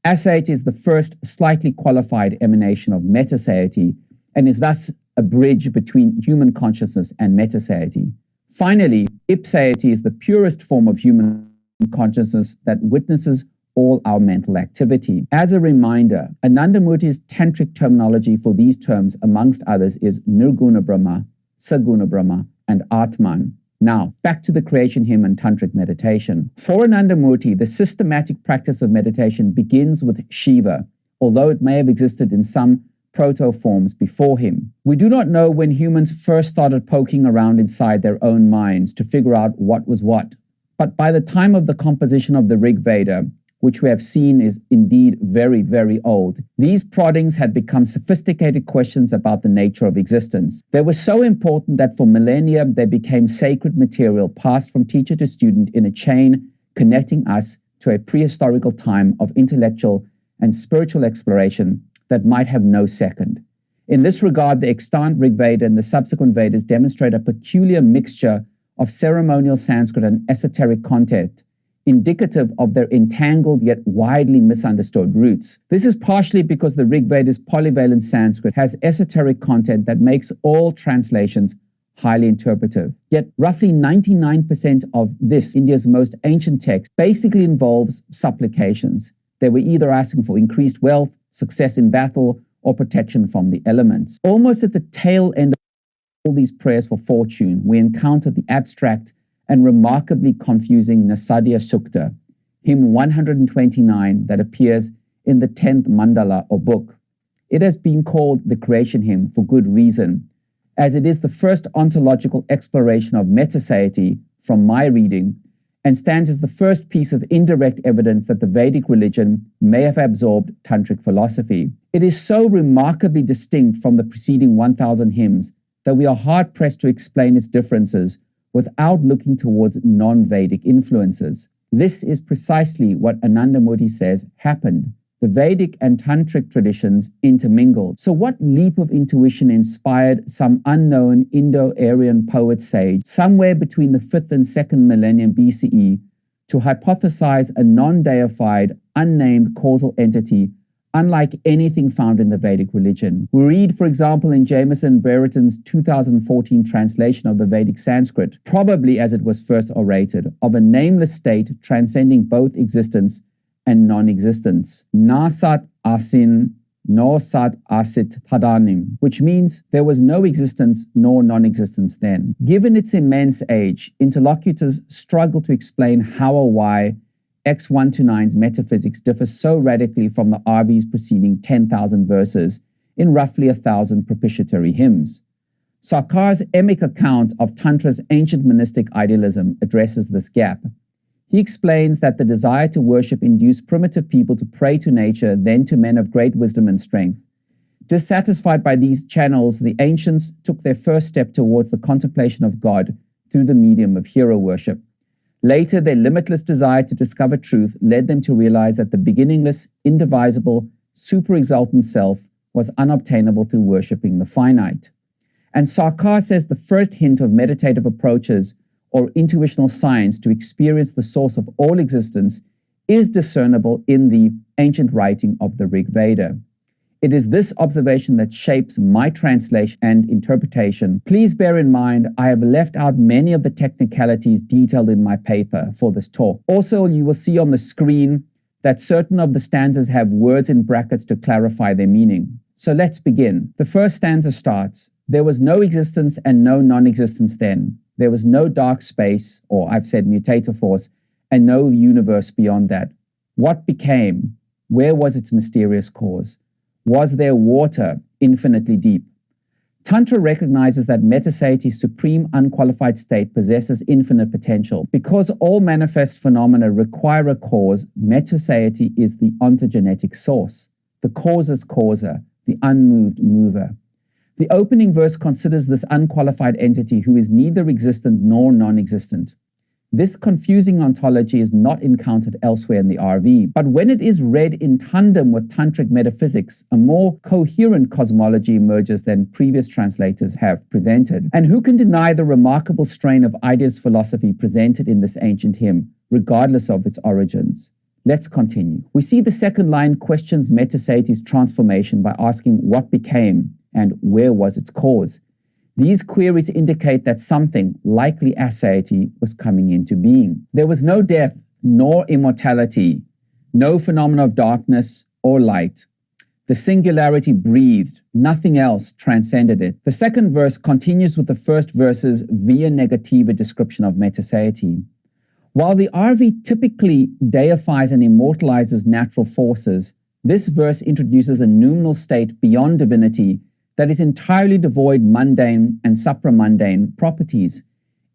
Asatiety is the first slightly qualified emanation of meta-satiety and is thus a bridge between human consciousness and meta-satiety. Finally, ipsatiety is the purest form of human consciousness that witnesses all our mental activity. As a reminder, Anandamurti's tantric terminology for these terms, amongst others, is Nirguna Brahma, Saguna Brahma, and Atman. Now, back to the creation hymn and tantric meditation. For Anandamurti, the systematic practice of meditation begins with Shiva, although it may have existed in some proto-forms before him. We do not know when humans first started poking around inside their own minds to figure out what was what. But by the time of the composition of the Rig Veda, which we have seen is indeed very, very old, these proddings had become sophisticated questions about the nature of existence. They were so important that for millennia they became sacred material passed from teacher to student in a chain connecting us to a prehistorical time of intellectual and spiritual exploration that might have no second. In this regard, the extant Rig Veda and the subsequent Vedas demonstrate a peculiar mixture of ceremonial Sanskrit and esoteric content, indicative of their entangled yet widely misunderstood roots. This is partially because the Rig Veda's polyvalent Sanskrit has esoteric content that makes all translations highly interpretive. Yet roughly 99% of this, India's most ancient text, basically involves supplications. They were either asking for increased wealth, success in battle, or protection from the elements. Almost at the tail end of all these prayers for fortune, we encounter the abstract and remarkably confusing Nasadiya Sukta, hymn 129, that appears in the 10th mandala or book. It has been called the creation hymn for good reason, as it is the first ontological exploration of meta-satiety from my reading, and stands as the first piece of indirect evidence that the Vedic religion may have absorbed tantric philosophy. It is so remarkably distinct from the preceding 1,000 hymns that we are hard-pressed to explain its differences without looking towards non-Vedic influences. This is precisely what Anandamurti says happened. The Vedic and Tantric traditions intermingled. So what leap of intuition inspired some unknown Indo-Aryan poet sage somewhere between the 5th and 2nd millennium BCE to hypothesize a non-deified, unnamed causal entity unlike anything found in the Vedic religion? We read, for example, in Jameson Brereton's 2014 translation of the Vedic Sanskrit, probably as it was first orated, of a nameless state transcending both existence and non-existence. Nasat asin, no sat asit tadanim, which means there was no existence nor non-existence then. Given its immense age, interlocutors struggle to explain how or why X129's metaphysics differs so radically from the RV's preceding 10,000 verses in roughly 1,000 propitiatory hymns. Sarkar's emic account of Tantra's ancient monistic idealism addresses this gap. He explains that the desire to worship induced primitive people to pray to nature, then to men of great wisdom and strength. Dissatisfied by these channels, the ancients took their first step towards the contemplation of God through the medium of hero worship. Later, their limitless desire to discover truth led them to realize that the beginningless, indivisible, super-exultant self was unobtainable through worshipping the finite. And Sarkar says the first hint of meditative approaches or intuitional science to experience the source of all existence is discernible in the ancient writing of the Rig Veda. It is this observation that shapes my translation and interpretation. Please bear in mind, I have left out many of the technicalities detailed in my paper for this talk. Also, you will see on the screen that certain of the stanzas have words in brackets to clarify their meaning. So let's begin. The first stanza starts, "There was no existence and no non-existence then. There was no dark space," or I've said mutator force, "and no universe beyond that. What became? Where was its mysterious cause? Was there water infinitely deep?" Tantra recognizes that meta-satie's supreme unqualified state possesses infinite potential. Because all manifest phenomena require a cause, meta-satie is the ontogenetic source, the causeless causer, the unmoved mover. The opening verse considers this unqualified entity who is neither existent nor non-existent. This confusing ontology is not encountered elsewhere in the RV, but when it is read in tandem with tantric metaphysics, a more coherent cosmology emerges than previous translators have presented. And who can deny the remarkable strain of ideas philosophy presented in this ancient hymn, regardless of its origins? Let's continue. We see the second line questions meta-satie's transformation by asking what became and where was its cause. These queries indicate that something, likely aseity, was coming into being. There was no death, nor immortality, no phenomena of darkness or light. The singularity breathed, nothing else transcended it. The second verse continues with the first verse's via negativa description of meta-satie. While the RV typically deifies and immortalizes natural forces, this verse introduces a noumenal state beyond divinity that is entirely devoid mundane and supramundane properties.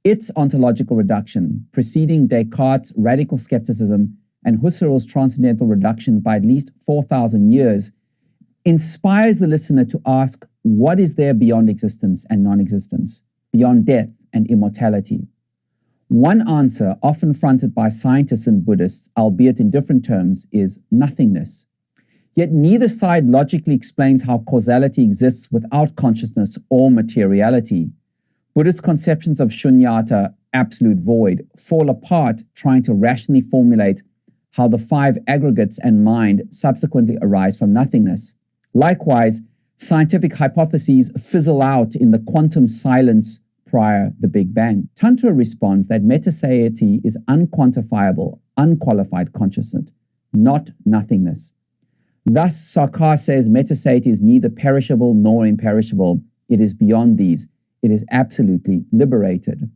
Its ontological reduction, preceding Descartes' radical skepticism and Husserl's transcendental reduction by at least 4,000 years, inspires the listener to ask, what is there beyond existence and non-existence, beyond death and immortality? One answer, often fronted by scientists and Buddhists, albeit in different terms, is nothingness. Yet neither side logically explains how causality exists without consciousness or materiality. Buddhist conceptions of shunyata, absolute void, fall apart trying to rationally formulate how the five aggregates and mind subsequently arise from nothingness. Likewise, scientific hypotheses fizzle out in the quantum silence prior the Big Bang. Tantra responds that meta-satie is unquantifiable, unqualified consciousness, not nothingness. Thus, Sarkar says meta-satie is neither perishable nor imperishable. It is beyond these. It is absolutely liberated.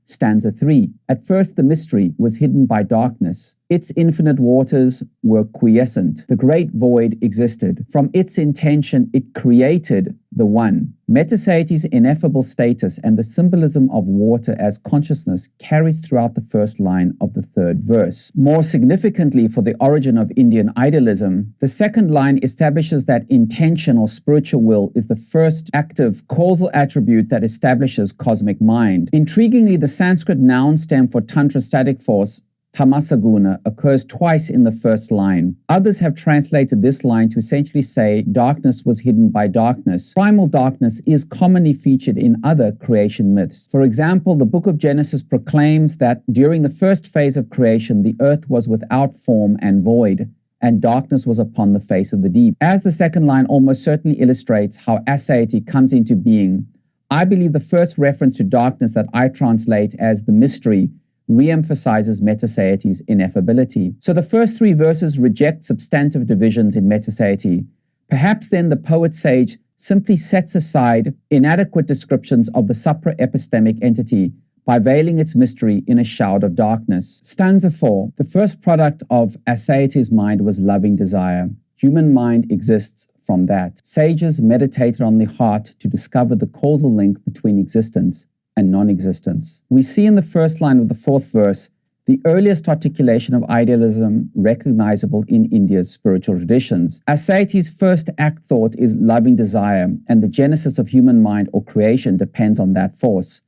Stanza 3. At first the mystery was hidden by darkness. Its infinite waters were quiescent. The great void existed. From its intention it created the one. Meta-satie's ineffable status and the symbolism of water as consciousness carries throughout the first line of the third verse. More significantly for the origin of Indian idealism, the second line establishes that intention or spiritual will is the first active causal attribute that establishes cosmic mind. Intriguingly, the Sanskrit noun stem for Tantra static force, tamasaguna, occurs twice in the first line. Others have translated this line to essentially say darkness was hidden by darkness. Primal darkness is commonly featured in other creation myths. For example, the book of Genesis proclaims that during the first phase of creation, the earth was without form and void, and darkness was upon the face of the deep. As the second line almost certainly illustrates how aseity comes into being, I believe the first reference to darkness that I translate as the mystery re-emphasizes meta-satie's ineffability. So the first three verses reject substantive divisions in meta-satie. Perhaps then the poet-sage simply sets aside inadequate descriptions of the supra-epistemic entity by veiling its mystery in a shroud of darkness. Stanza 4. The first product of aseitie's mind was loving desire. Human mind exists from that. Sages meditated on the heart to discover the causal link between existence and non-existence. We see in the first line of the fourth verse the earliest articulation of idealism recognizable in India's spiritual traditions. Aseitie's first act thought is loving desire, and the genesis of human mind or creation depends on that force.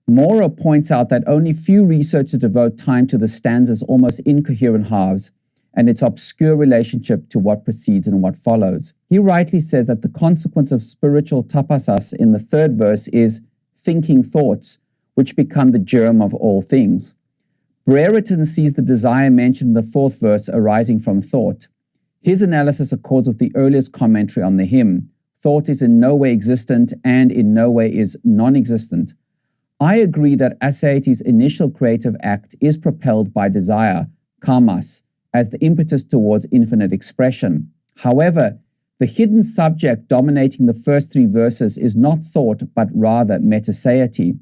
Mora points out that only few researchers devote time to the stanza's almost incoherent halves and its obscure relationship to what precedes and what follows. He rightly says that the consequence of spiritual tapasas in the third verse is thinking thoughts, which become the germ of all things. Brereton sees the desire mentioned in the fourth verse arising from thought. His analysis accords with the earliest commentary on the hymn. Thought is in no way existent and in no way is non-existent. I agree that asceti's initial creative act is propelled by desire, kamas, as the impetus towards infinite expression. However, the hidden subject dominating the first three verses is not thought, but rather metaseity.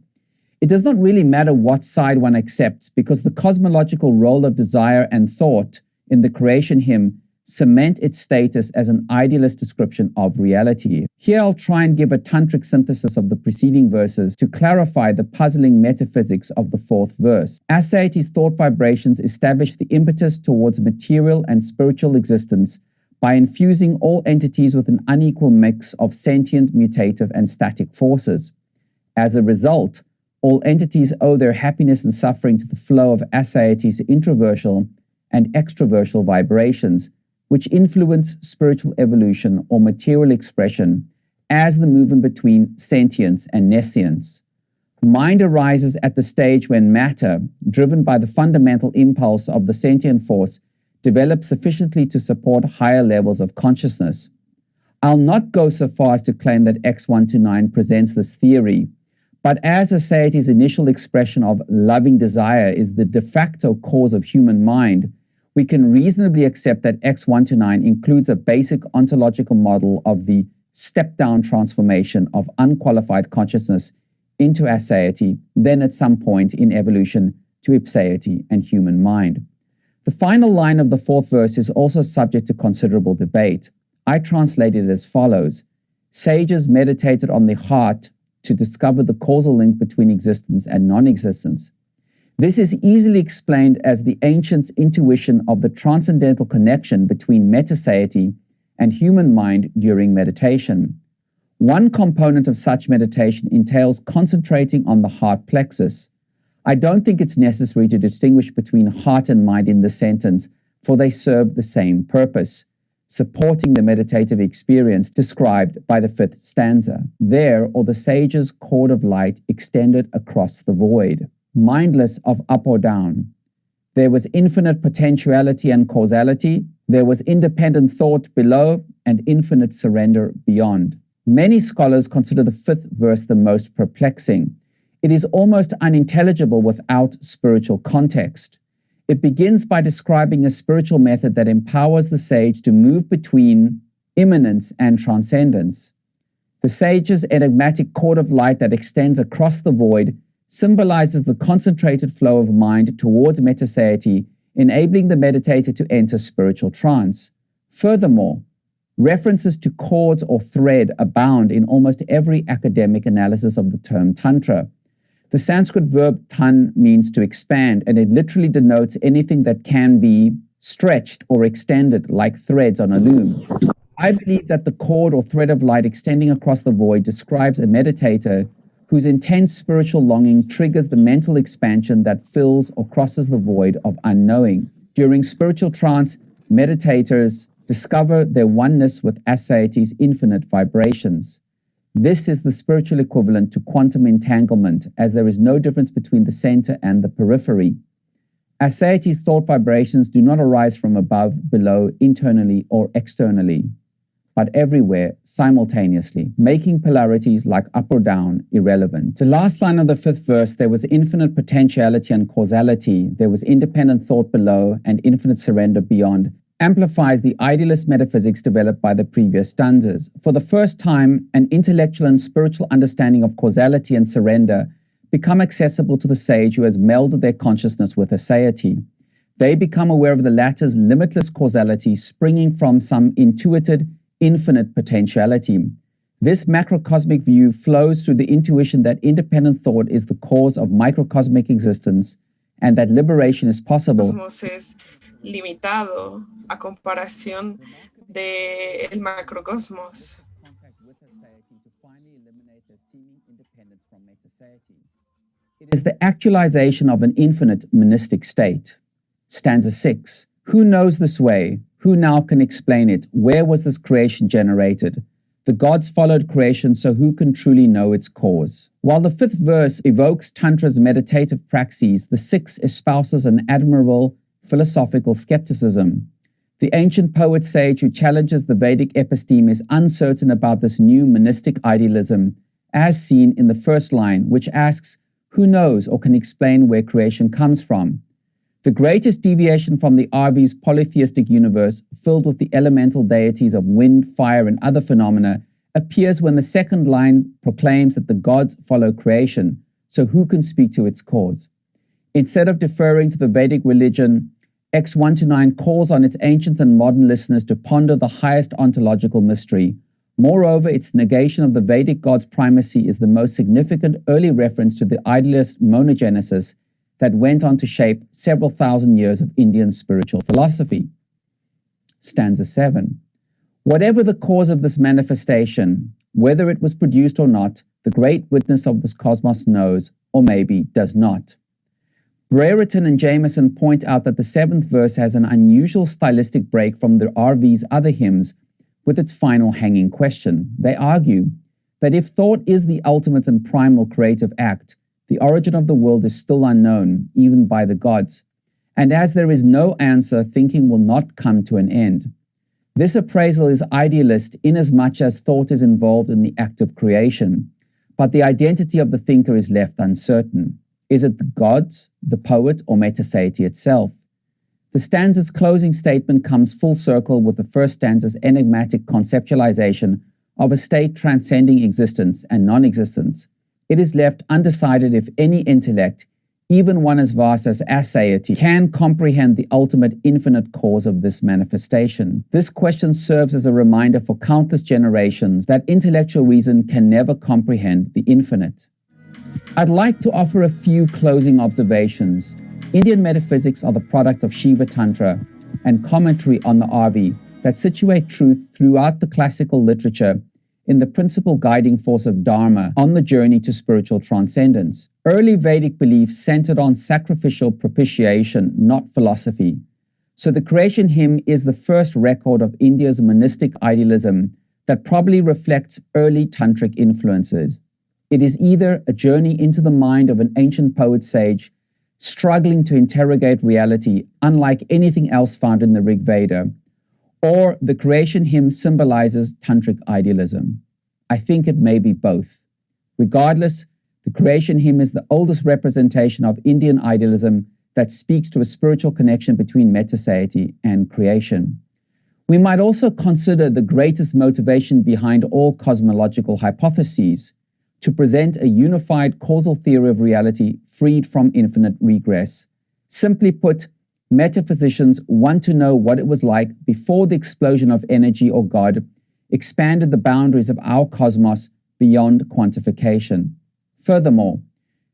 It does not really matter what side one accepts, because the cosmological role of desire and thought in the creation hymn cement its status as an idealist description of reality. Here I'll try and give a tantric synthesis of the preceding verses to clarify the puzzling metaphysics of the fourth verse. Asceti's thought vibrations establish the impetus towards material and spiritual existence by infusing all entities with an unequal mix of sentient, mutative, and static forces. As a result, all entities owe their happiness and suffering to the flow of asceti's introversial and extroversial vibrations, which influence spiritual evolution or material expression as the movement between sentience and nescience. Mind arises at the stage when matter, driven by the fundamental impulse of the sentient force, develops sufficiently to support higher levels of consciousness. I'll not go so far as to claim that X129 presents this theory, but as asceti's initial expression of loving desire is the de facto cause of human mind, we can reasonably accept that X129 includes a basic ontological model of the step-down transformation of unqualified consciousness into asceity, then at some point in evolution to ipseity and human mind. The final line of the fourth verse is also subject to considerable debate. I translate it as follows: sages meditated on the heart to discover the causal link between existence and non-existence. This is easily explained as the ancients' intuition of the transcendental connection between metaseity and human mind during meditation. One component of such meditation entails concentrating on the heart plexus. I don't think it's necessary to distinguish between heart and mind in this sentence, for they serve the same purpose, supporting the meditative experience described by the fifth stanza. There, or the sage's cord of light extended across the void, mindless of up or down. There was infinite potentiality and causality. There was independent thought below and infinite surrender beyond. Many scholars consider the fifth verse the most perplexing. It is almost unintelligible without spiritual context. It begins by describing a spiritual method that empowers the sage to move between immanence and transcendence. The sage's enigmatic cord of light that extends across the void symbolizes the concentrated flow of mind towards metaseity, enabling the meditator to enter spiritual trance. Furthermore, references to cords or thread abound in almost every academic analysis of the term tantra. The Sanskrit verb tan means to expand, and it literally denotes anything that can be stretched or extended like threads on a loom. I believe that the cord or thread of light extending across the void describes a meditator whose intense spiritual longing triggers the mental expansion that fills or crosses the void of unknowing. During spiritual trance, meditators discover their oneness with asceti's infinite vibrations. This is the spiritual equivalent to quantum entanglement, as there is no difference between the center and the periphery. Asceti's thought vibrations do not arise from above, below, internally, or externally, but everywhere simultaneously, making polarities like up or down irrelevant. The last line of the fifth verse, there was infinite potentiality and causality, there was independent thought below and infinite surrender beyond, amplifies the idealist metaphysics developed by the previous stanzas. For the first time, an intellectual and spiritual understanding of causality and surrender become accessible to the sage who has melded their consciousness with aseity. They become aware of the latter's limitless causality springing from some intuited, infinite potentiality. This macrocosmic view flows through the intuition that independent thought is the cause of microcosmic existence and that liberation is possible. Cosmos es limitado a comparación de el macrocosmos. It is the actualization of an infinite monistic state. Stanza 6. Who knows this way? Who now can explain it? Where was this creation generated? The gods followed creation, so who can truly know its cause? While the 5th verse evokes Tantra's meditative praxis, the 6th espouses an admirable philosophical skepticism. The ancient poet sage who challenges the Vedic episteme is uncertain about this new monistic idealism, as seen in the first line, which asks, who knows or can explain where creation comes from? The greatest deviation from the RV's polytheistic universe, filled with the elemental deities of wind, fire, and other phenomena, appears when the second line proclaims that the gods follow creation, so who can speak to its cause? Instead of deferring to the Vedic religion, X 1-9 calls on its ancient and modern listeners to ponder the highest ontological mystery. Moreover, its negation of the Vedic god's primacy is the most significant early reference to the idealist monogenesis that went on to shape several thousand years of Indian spiritual philosophy. Stanza 7. Whatever the cause of this manifestation, whether it was produced or not, the great witness of this cosmos knows, or maybe does not. Brereton and Jameson point out that the 7th verse has an unusual stylistic break from the RV's other hymns with its final hanging question. They argue that if thought is the ultimate and primal creative act, the origin of the world is still unknown, even by the gods, and as there is no answer, thinking will not come to an end. This appraisal is idealist inasmuch as thought is involved in the act of creation, but the identity of the thinker is left uncertain. Is it the gods, the poet, or metaseity itself? The stanza's closing statement comes full circle with the first stanza's enigmatic conceptualization of a state transcending existence and non-existence. It is left undecided if any intellect, even one as vast as aseity, can comprehend the ultimate infinite cause of this manifestation. This question serves as a reminder for countless generations that intellectual reason can never comprehend the infinite. I'd like to offer a few closing observations. Indian metaphysics are the product of Shiva Tantra and commentary on the RV that situate truth throughout the classical literature in the principal guiding force of Dharma on the journey to spiritual transcendence. Early Vedic beliefs centered on sacrificial propitiation, not philosophy. So the creation hymn is the first record of India's monistic idealism that probably reflects early tantric influences. It is either a journey into the mind of an ancient poet sage struggling to interrogate reality, unlike anything else found in the Rig Veda, or the creation hymn symbolizes tantric idealism. I think it may be both. Regardless, the creation hymn is the oldest representation of Indian idealism that speaks to a spiritual connection between metaseity and creation. We might also consider the greatest motivation behind all cosmological hypotheses, to present a unified causal theory of reality freed from infinite regress. Simply put, metaphysicians want to know what it was like before the explosion of energy or God expanded the boundaries of our cosmos beyond quantification. Furthermore,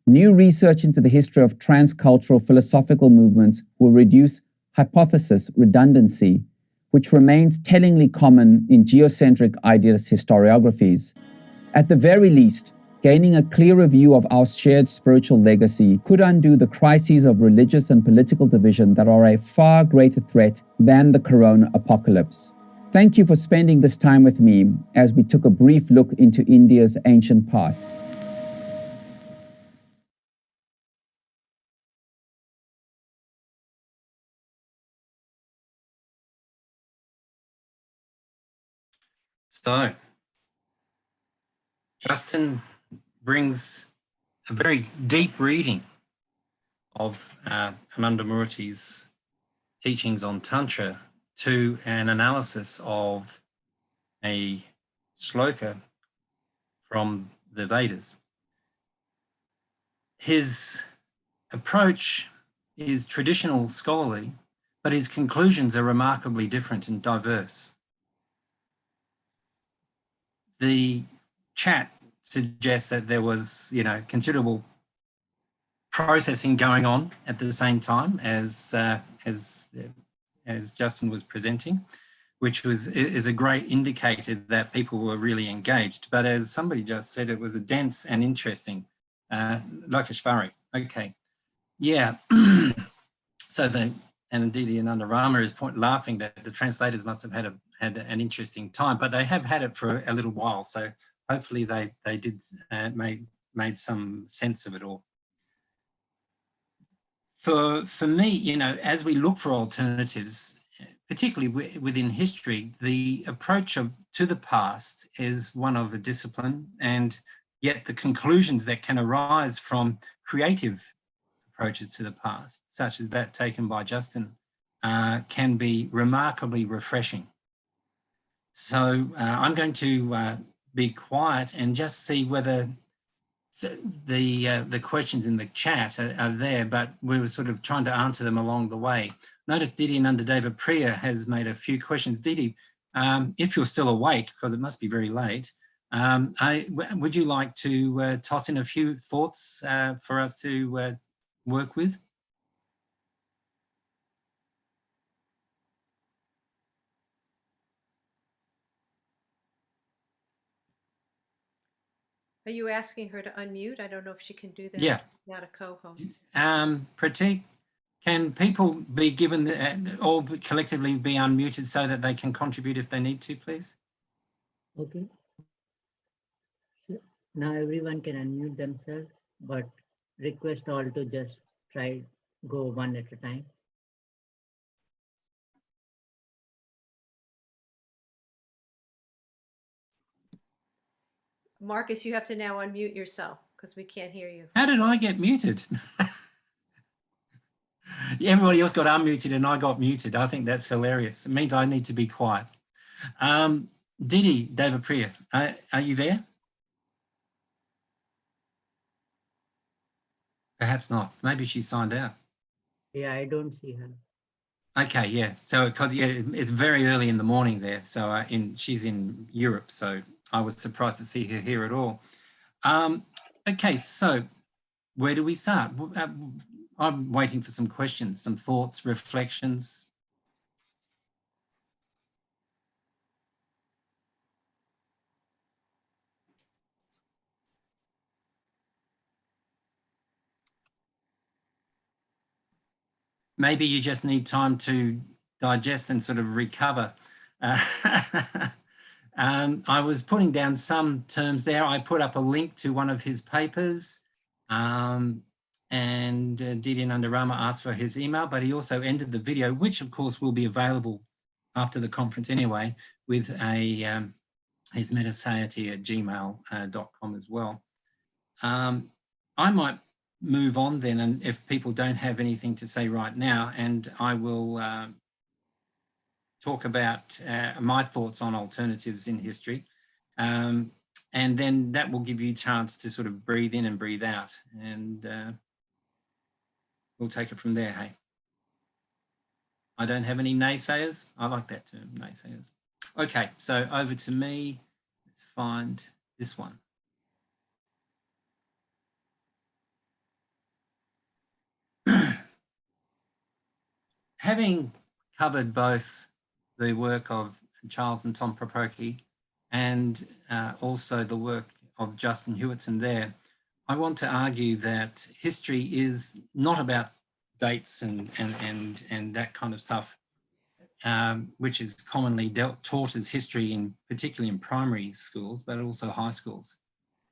new research into the history of transcultural philosophical movements will reduce hypothesis redundancy, which remains tellingly common in geocentric idealist historiographies. At the very least, gaining a clearer view of our shared spiritual legacy could undo the crises of religious and political division that are a far greater threat than the corona apocalypse. Thank you for spending this time with me as we took a brief look into India's ancient past. So, Justin brings a very deep reading of Anandamurti's teachings on Tantra to an analysis of a shloka from the Vedas. His approach is traditional scholarly, but his conclusions are remarkably different and diverse. The chat suggests that there was, considerable processing going on at the same time as Justin was presenting, which is a great indicator that people were really engaged. But as somebody just said, it was a dense and interesting Lokeshvari. Okay. Yeah. So and Didyananda Rama is laughing that the translators must have had an interesting time, but they have had it for a little while. So hopefully they did made some sense of it all. For me, you know, as we look for alternatives, particularly within history, the approach to the past is one of a discipline, and yet the conclusions that can arise from creative approaches to the past, such as that taken by Justin, can be remarkably refreshing. So I'm going to be quiet and just see whether the questions in the chat are there, but we were sort of trying to answer them along the way. Notice Didyananda Deva Priya has made a few questions. Didi, if you're still awake, because it must be very late, would you like to toss in a few thoughts for us to work with? Are you asking her to unmute? I don't know if she can do that. Yeah. Not a co-host. Pratik, can people be given, all collectively be unmuted so that they can contribute if they need to, please? Okay. Sure. Now everyone can unmute themselves, but request all to just try go one at a time. Marcus, you have to now unmute yourself because we can't hear you. How did I get muted? Everybody else got unmuted and I got muted. I think that's hilarious. It means I need to be quiet. Didi Deva Priya, are you there? Perhaps not. Maybe she signed out. Yeah, I don't see her. Okay, yeah. So because it's very early in the morning there. So she's in Europe. So I was surprised to see her here at all. Okay, so where do we start? I'm waiting for some questions, some thoughts, reflections. Maybe you just need time to digest and sort of recover. I was putting down some terms there. I put up a link to one of his papers, and Didyananda Rama asked for his email, but he also ended the video, which of course will be available after the conference anyway, with his metasociety@gmail.com as well. I might move on then, and if people don't have anything to say right now, and I will talk about my thoughts on alternatives in history, and then that will give you a chance to sort of breathe in and breathe out, and we'll take it from there. Hey, I don't have any naysayers. I like that term, naysayers. Okay, so over to me. Let's find this one. Having covered both the work of Charles and Tom Property and also the work of Justin Hewitson there, I want to argue that history is not about dates and that kind of stuff, which is commonly taught as history, particularly in primary schools, but also high schools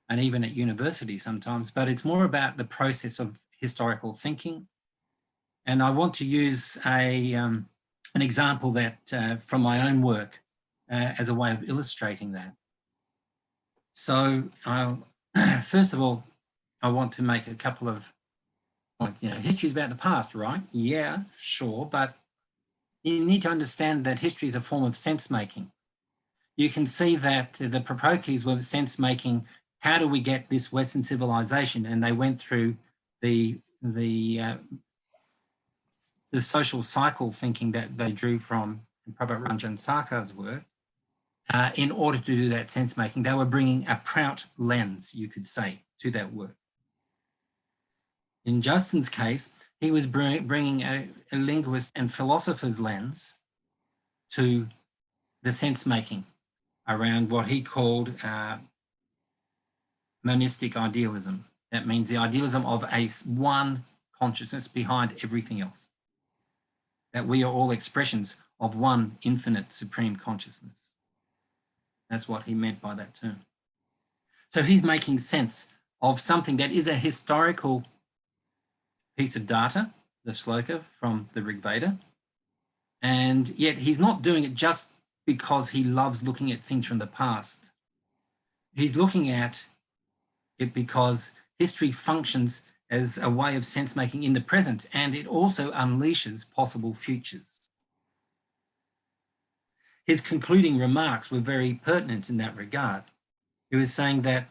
and even at university sometimes. But it's more about the process of historical thinking. And I want to use an example that from my own work as a way of illustrating that. So first of all, I want to make a couple of points. You know, history is about the past, right? Yeah, sure. But you need to understand that history is a form of sense making. You can see that the Properties were sense making. How do we get this Western civilization? And they went through the social cycle thinking that they drew from Prabhat Ranjan Sarkar's work in order to do that sense making. They were bringing a Prout lens, you could say, to that work. In Justin's case, he was bringing a linguist and philosopher's lens to the sense making around what he called monistic idealism, That means the idealism of one consciousness behind everything else. That we are all expressions of one infinite supreme consciousness. That's what he meant by that term. So he's making sense of something that is a historical piece of data, the shloka from the Rig Veda, and yet he's not doing it just because he loves looking at things from the past. He's looking at it because history functions as a way of sense making in the present, and it also unleashes possible futures. His concluding remarks were very pertinent in that regard. He was saying that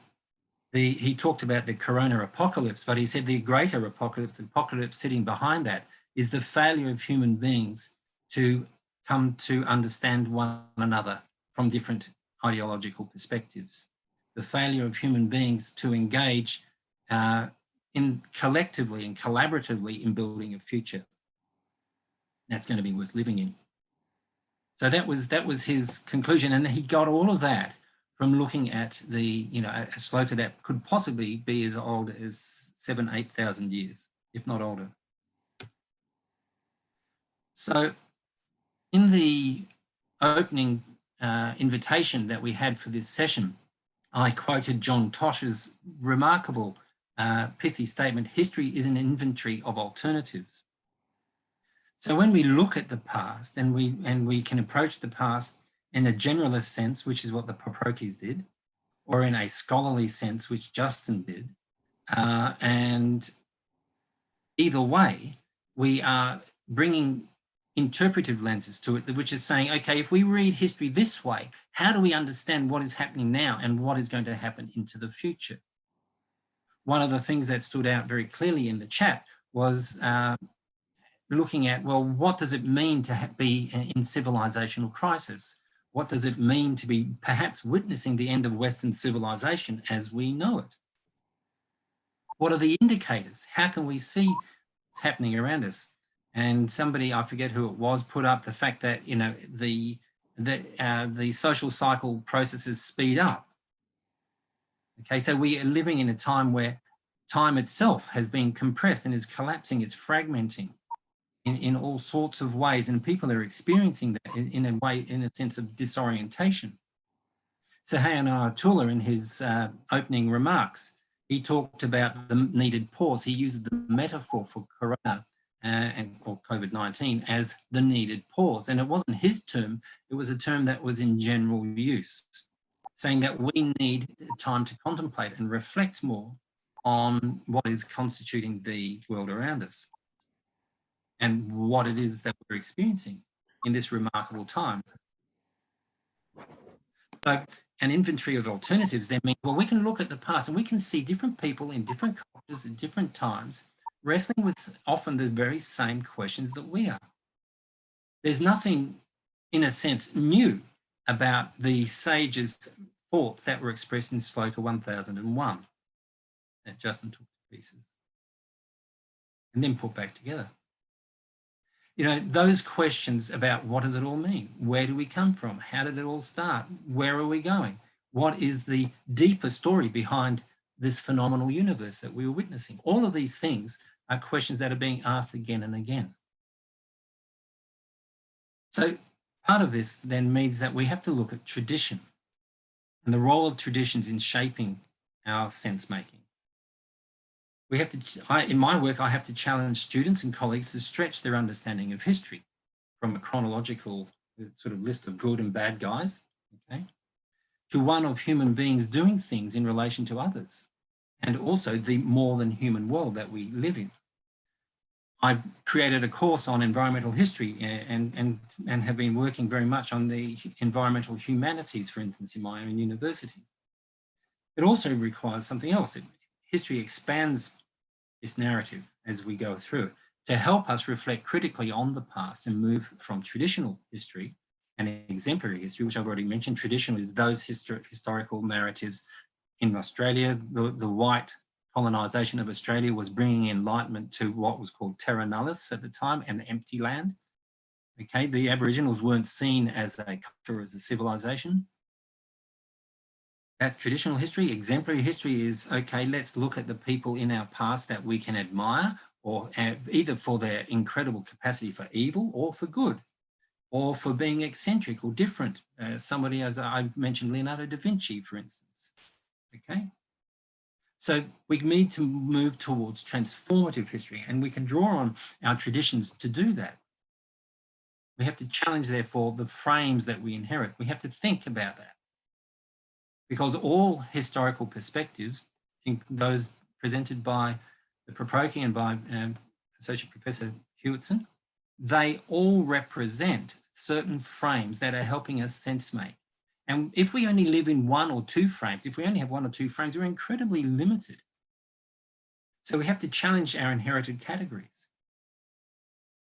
he talked about the corona apocalypse, but he said the greater apocalypse, the apocalypse sitting behind that, is the failure of human beings to come to understand one another from different ideological perspectives. The failure of human beings to engage collectively and collaboratively in building a future that's going to be worth living in. So that was his conclusion, and he got all of that from looking at a shloka that could possibly be as old as 7,000-8,000 years, if not older. So in the opening invitation that we had for this session, I quoted John Tosh's remarkable pithy statement, "History is an inventory of alternatives." So when we look at the past and we can approach the past in a generalist sense, which is what the Poprokis did, or in a scholarly sense, which Justin did, and either way, we are bringing interpretive lenses to it, which is saying, okay, if we read history this way, how do we understand what is happening now and what is going to happen into the future? One of the things that stood out very clearly in the chat was looking at, well, what does it mean to be in civilizational crisis? What does it mean to be perhaps witnessing the end of Western civilization as we know it? What are the indicators? How can we see what's happening around us? And somebody, I forget who it was, put up the fact that the social cycle processes speed up. Okay, so we are living in a time where time itself has been compressed and is collapsing, it's fragmenting in all sorts of ways, and people are experiencing that in a sense of disorientation. So Hayan Ayatollah, in his opening remarks, he talked about the needed pause. He used the metaphor for corona or COVID-19 as the needed pause. And it wasn't his term, it was a term that was in general use, saying that we need time to contemplate and reflect more on what is constituting the world around us and what it is that we're experiencing in this remarkable time. So an inventory of alternatives then means, well, we can look at the past and we can see different people in different cultures at different times wrestling with often the very same questions that we are. There's nothing, in a sense, new about the sages' thoughts that were expressed in Sloka 1001 that Justin took to pieces and then put back together. Those questions about what does it all mean? Where do we come from? How did it all start? Where are we going? What is the deeper story behind this phenomenal universe that we were witnessing? All of these things are questions that are being asked again and again. So part of this then means that we have to look at tradition and the role of traditions in shaping our sense making. We have to, in my work, I have to challenge students and colleagues to stretch their understanding of history from a chronological sort of list of good and bad guys, okay, to one of human beings doing things in relation to others, and also the more than human world that we live in. I created a course on environmental history and have been working very much on the environmental humanities, for instance, in my own university. It also requires something else. History expands this narrative as we go through it to help us reflect critically on the past and move from traditional history and exemplary history, which I've already mentioned. Traditional is those historical narratives. In Australia, the white colonisation of Australia was bringing enlightenment to what was called terra nullius at the time, an empty land. Okay, the Aboriginals weren't seen as a culture, as a civilization. That's traditional history. Exemplary history is, okay, let's look at the people in our past that we can admire, or either for their incredible capacity for evil or for good, or for being eccentric or different. Somebody, as I mentioned, Leonardo da Vinci, for instance. Okay. So we need to move towards transformative history, and we can draw on our traditions to do that. We have to challenge, therefore, the frames that we inherit. We have to think about that. Because all historical perspectives, those presented by the Proproki and by Associate Professor Hewitson, they all represent certain frames that are helping us sense make. And if we only live in one or two frames, if we only have one or two frames, we're incredibly limited. So we have to challenge our inherited categories.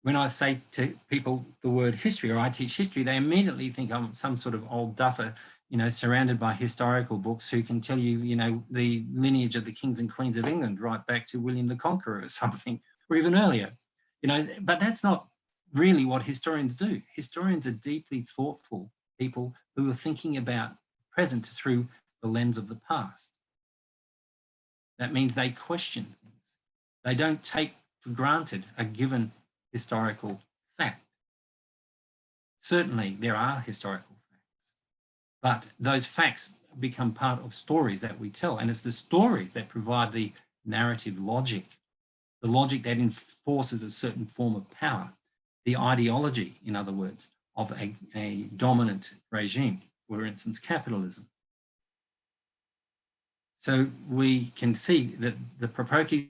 When I say to people the word history, or I teach history, they immediately think I'm some sort of old duffer, you know, surrounded by historical books who can tell you, you know, the lineage of the kings and queens of England right back to William the Conqueror or something, or even earlier, you know, but that's not really what historians do. Historians are deeply thoughtful people who are thinking about the present through the lens of the past. That means they question things. They don't take for granted a given historical fact. Certainly there are historical facts, but those facts become part of stories that we tell, and it's the stories that provide the narrative logic, the logic that enforces a certain form of power, the ideology, in other words, of a dominant regime, for instance, capitalism. So we can see that the Proproki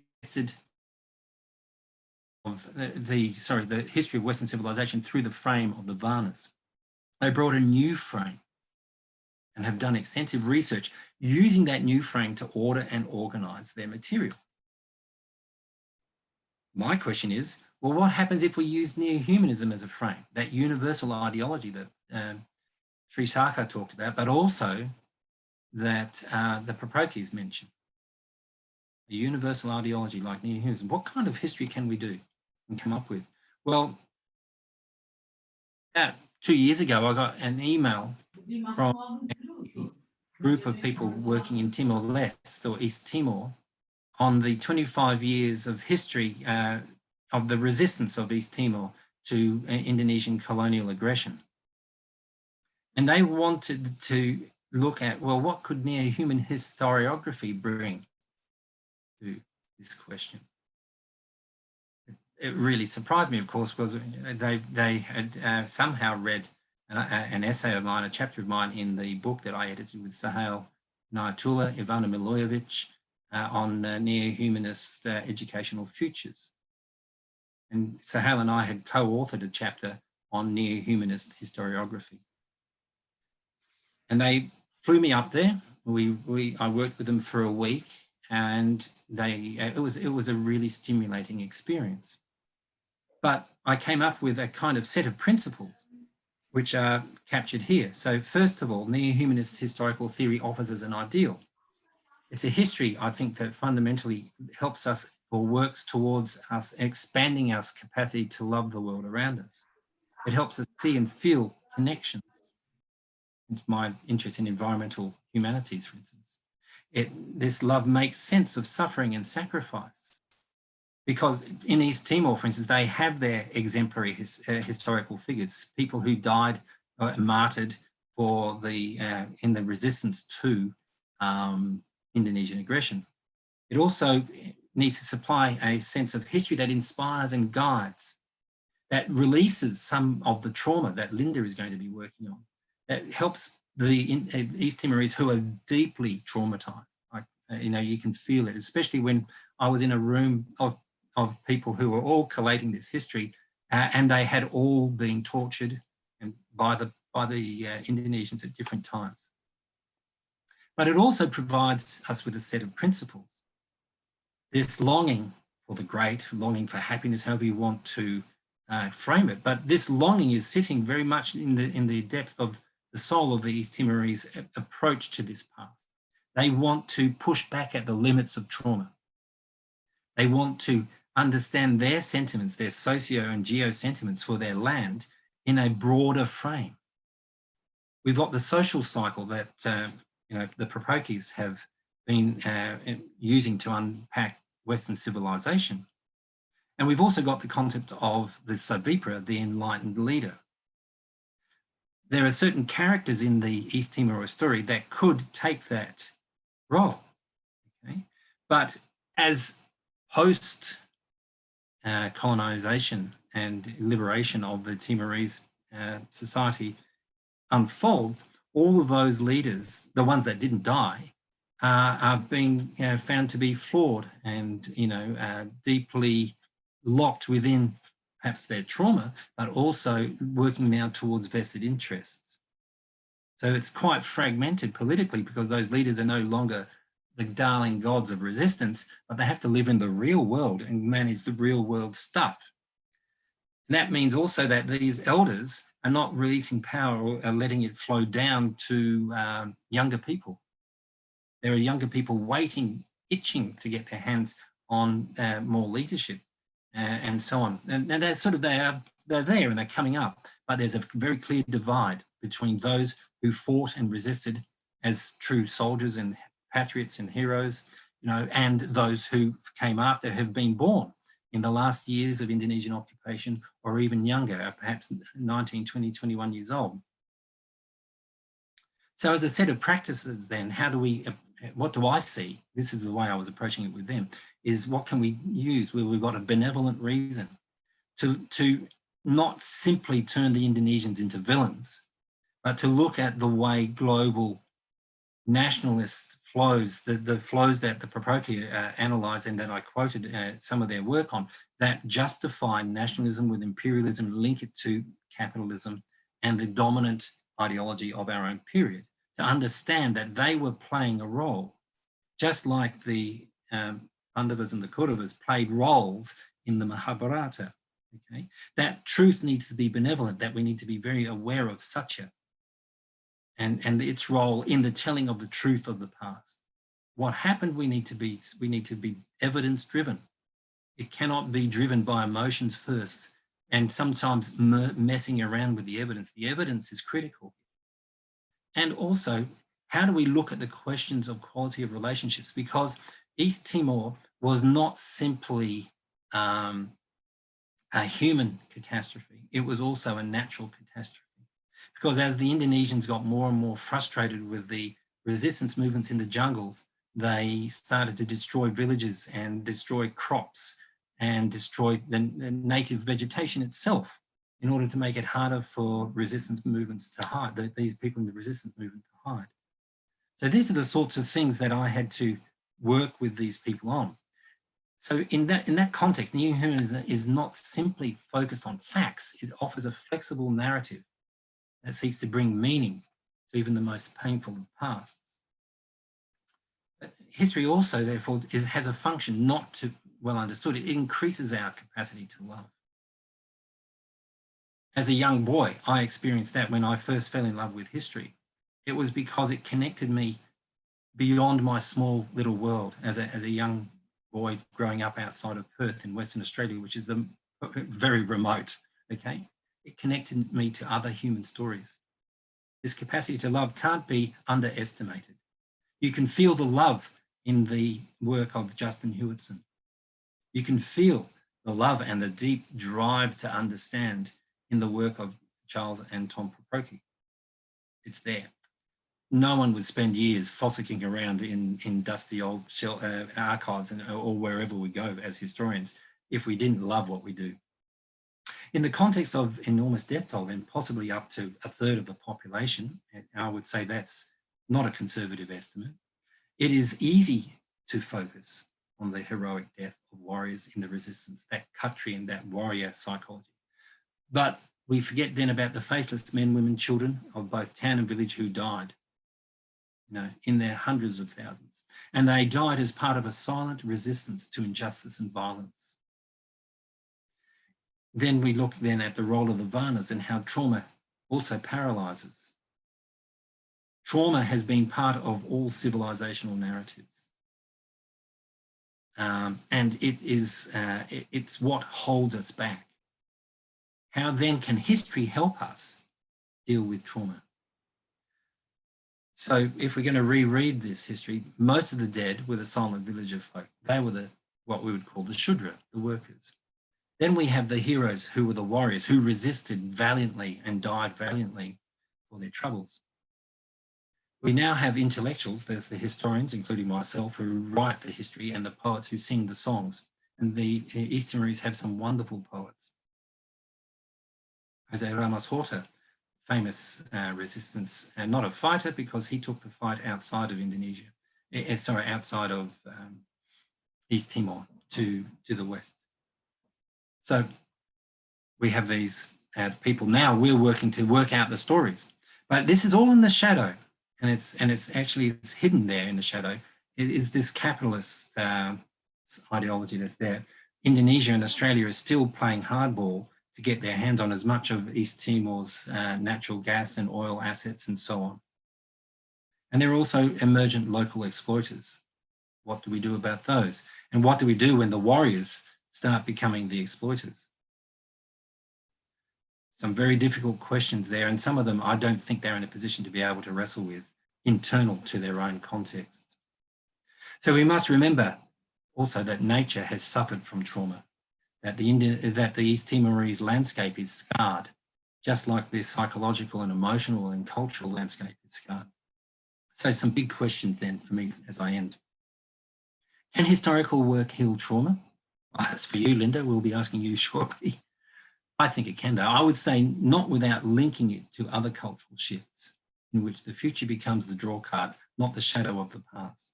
of the history of Western civilization through the frame of the Varnas. They brought a new frame and have done extensive research using that new frame to order and organize their material. My question is, well, what happens if we use neo-humanism as a frame, that universal ideology that Sri Sarkar talked about, but also that the Proprokis mentioned? A universal ideology like neo-humanism. What kind of history can we do and come up with? Well, about 2 years ago, I got an email from a group of people working in Timor-Leste, or East Timor, on the 25 years of history of the resistance of East Timor to Indonesian colonial aggression. And they wanted to look at, well, what could neo-human historiography bring to this question? It really surprised me, of course, because they had somehow read an essay of mine, a chapter of mine in the book that I edited with Sahel Nayatullah, Ivana Milojevic, on neo-humanist educational futures. And Sahel and I had co-authored a chapter on neo-humanist historiography. And they flew me up there. I worked with them for a week, and it was a really stimulating experience. But I came up with a kind of set of principles which are captured here. So first of all, neo-humanist historical theory offers us an ideal. It's a history, I think, that fundamentally helps us or works towards us expanding our capacity to love the world around us. It helps us see and feel connections. It's my interest in environmental humanities, for instance. This love makes sense of suffering and sacrifice. Because in East Timor, for instance, they have their exemplary historical figures, people who died martyred for in the resistance to Indonesian aggression. It also needs to supply a sense of history that inspires and guides, that releases some of the trauma that Linda is going to be working on, that helps the East Timorese who are deeply traumatized. You can feel it, especially when I was in a room of people who were all collating this history, and they had all been tortured and by the Indonesians at different times. But it also provides us with a set of principles. This longing for the great, longing for happiness, however you want to frame it, but this longing is sitting very much in the depth of the soul of the East Timorese approach to this past. They want to push back at the limits of trauma. They want to understand their sentiments, their socio and geo sentiments for their land in a broader frame. We've got the social cycle that the Propokis have been using to unpack Western civilization. And we've also got the concept of the Savipra, the enlightened leader. There are certain characters in the East Timor story that could take that role, okay? But as post colonization and liberation of the Timorese society unfolds, all of those leaders, the ones that didn't die, are being found to be flawed and deeply locked within perhaps their trauma, but also working now towards vested interests. So it's quite fragmented politically because those leaders are no longer the darling gods of resistance, but they have to live in the real world and manage the real world stuff. And that means also that these elders are not releasing power or are letting it flow down to younger people. There are younger people waiting, itching to get their hands on more leadership and so on. And they're they're there and they're coming up, but there's a very clear divide between those who fought and resisted as true soldiers and patriots and heroes, and those who came after, have been born in the last years of Indonesian occupation or even younger, perhaps 19, 20, 21 years old. So as a set of practices then, what do I see? This is the way I was approaching it with them, is what can we use where we've got a benevolent reason to not simply turn the Indonesians into villains, but to look at the way global nationalist flows, the flows that the Propoki analysed and that I quoted some of their work on, that justify nationalism with imperialism, link it to capitalism and the dominant ideology of our own period, to understand that they were playing a role, just like the Pandavas and the Kauravas played roles in the Mahabharata. Okay? That truth needs to be benevolent, that we need to be very aware of Satya and its role in the telling of the truth of the past. What happened, we need to be evidence driven. It cannot be driven by emotions first and sometimes messing around with the evidence. The evidence is critical. And also, how do we look at the questions of quality of relationships? Because East Timor was not simply a human catastrophe, it was also a natural catastrophe. Because as the Indonesians got more and more frustrated with the resistance movements in the jungles, they started to destroy villages and destroy crops and destroy the native vegetation itself in order to make it harder for resistance movements to hide, these people in the resistance movement to hide. So these are the sorts of things that I had to work with these people on. So in that context, neo-humanism is not simply focused on facts, it offers a flexible narrative that seeks to bring meaning to even the most painful of pasts. But history also, therefore, has a function not to well understood. It increases our capacity to love. As a young boy, I experienced that when I first fell in love with history. It was because it connected me beyond my small little world as a young boy growing up outside of Perth in Western Australia, which is very remote, okay? It connected me to other human stories. This capacity to love can't be underestimated. You can feel the love in the work of Justin Hewitson. You can feel the love and the deep drive to understand in the work of Charles and Tom Propoki. It's there. No one would spend years fossicking around in dusty old archives or wherever we go as historians if we didn't love what we do. In the context of enormous death toll, then possibly up to a third of the population, and I would say that's not a conservative estimate, it is easy to focus on the heroic death of warriors in the resistance, that Khatri and that warrior psychology. But we forget then about the faceless men, women, children of both town and village who died, in their hundreds of thousands. And they died as part of a silent resistance to injustice and violence. Then we look then at the role of the Varnas and how trauma also paralyzes. Trauma has been part of all civilizational narratives. And it's what holds us back. How then can history help us deal with trauma? So if we're going to reread this history, most of the dead were the silent villager folk. They were what we would call the Shudra, the workers. Then we have the heroes who were the warriors who resisted valiantly and died valiantly for their troubles. We now have intellectuals, there's the historians, including myself, who write the history, and the poets who sing the songs. And the East Timorese have some wonderful poets. Jose Ramos Horta, famous resistance, and not a fighter because he took the fight outside of Indonesia, outside of East Timor to the west. So we have these people now. We're working to work out the stories, but this is all in the shadow, and it's actually hidden there in the shadow. It is this capitalist ideology that's there. Indonesia and Australia are still playing hardball to get their hands on as much of East Timor's natural gas and oil assets and so on. And there are also emergent local exploiters. What do we do about those? And what do we do when the warriors start becoming the exploiters? Some very difficult questions there, and some of them I don't think they're in a position to be able to wrestle with, internal to their own context. So we must remember also that nature has suffered from trauma, that the East Timorese landscape is scarred, just like their psychological and emotional and cultural landscape is scarred. So some big questions then for me as I end. Can historical work heal trauma? Well, that's for you, Linda. We'll be asking you shortly. I think it can, though. I would say not without linking it to other cultural shifts in which the future becomes the draw card, not the shadow of the past.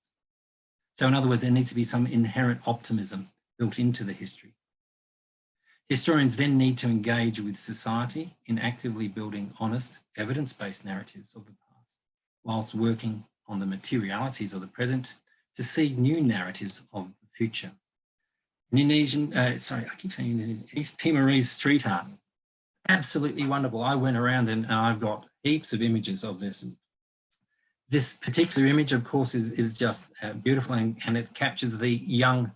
So in other words, there needs to be some inherent optimism built into the history. Historians then need to engage with society in actively building honest, evidence-based narratives of the past, whilst working on the materialities of the present to seed new narratives of the future. East Timorese street art, absolutely wonderful. I went around and I've got heaps of images of this. This particular image, of course, is just beautiful, and it captures the young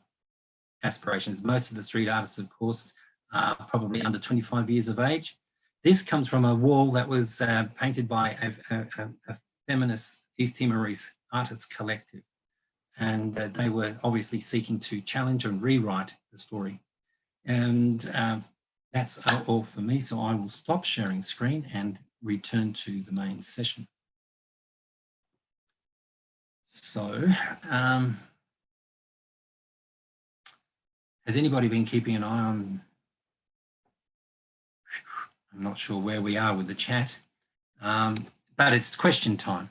aspirations. Most of the street artists, of course, are probably under 25 years of age. This comes from a wall that was painted by a feminist East Timorese artists collective. And they were obviously seeking to challenge and rewrite the story. And that's all for me. So I will stop sharing screen and return to the main session. So has anybody been keeping an eye on? I'm not sure where we are with the chat, but it's question time.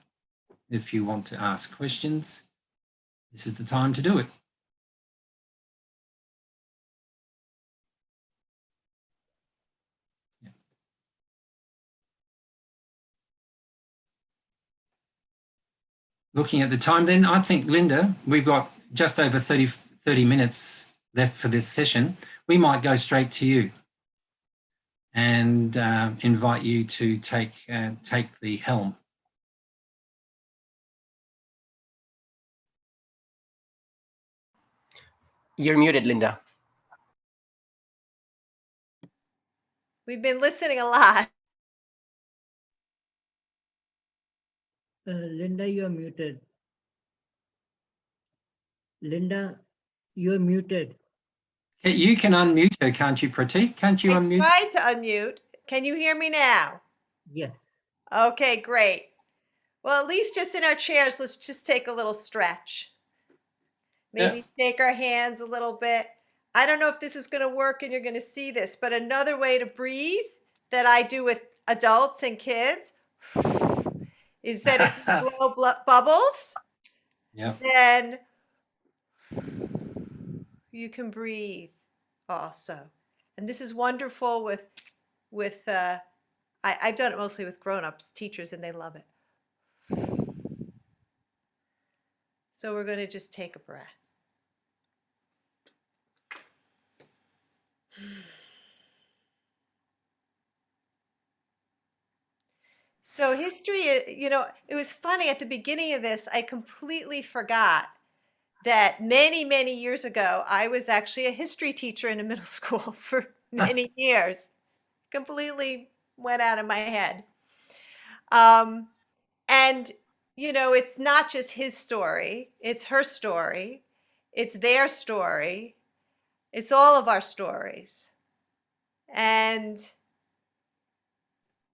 If you want to ask questions, this is the time to do it. Yeah. Looking at the time then, I think, Linda, we've got just over 30 minutes left for this session. We might go straight to you and invite you to take the helm. You're muted, Linda. We've been listening a lot. Linda, you're muted. Linda, you're muted. You can unmute her, can't you, Pratik? Can't you unmute? I tried to unmute. Can you hear me now? Yes. Okay, great. Well, at least just in our chairs, let's just take a little stretch. Maybe shake our hands a little bit. I don't know if this is going to work and you're going to see this, but another way to breathe that I do with adults and kids is that if you blow bubbles, then you can breathe also. And this is wonderful with I've done it mostly with grown-ups, teachers, and they love it. So we're going to just take a breath. So history, you know, it was funny at the beginning of this, I completely forgot that many, many years ago, I was actually a history teacher in a middle school for many years. Completely went out of my head. And you know, it's not just his story, it's her story, it's their story, it's all of our stories. And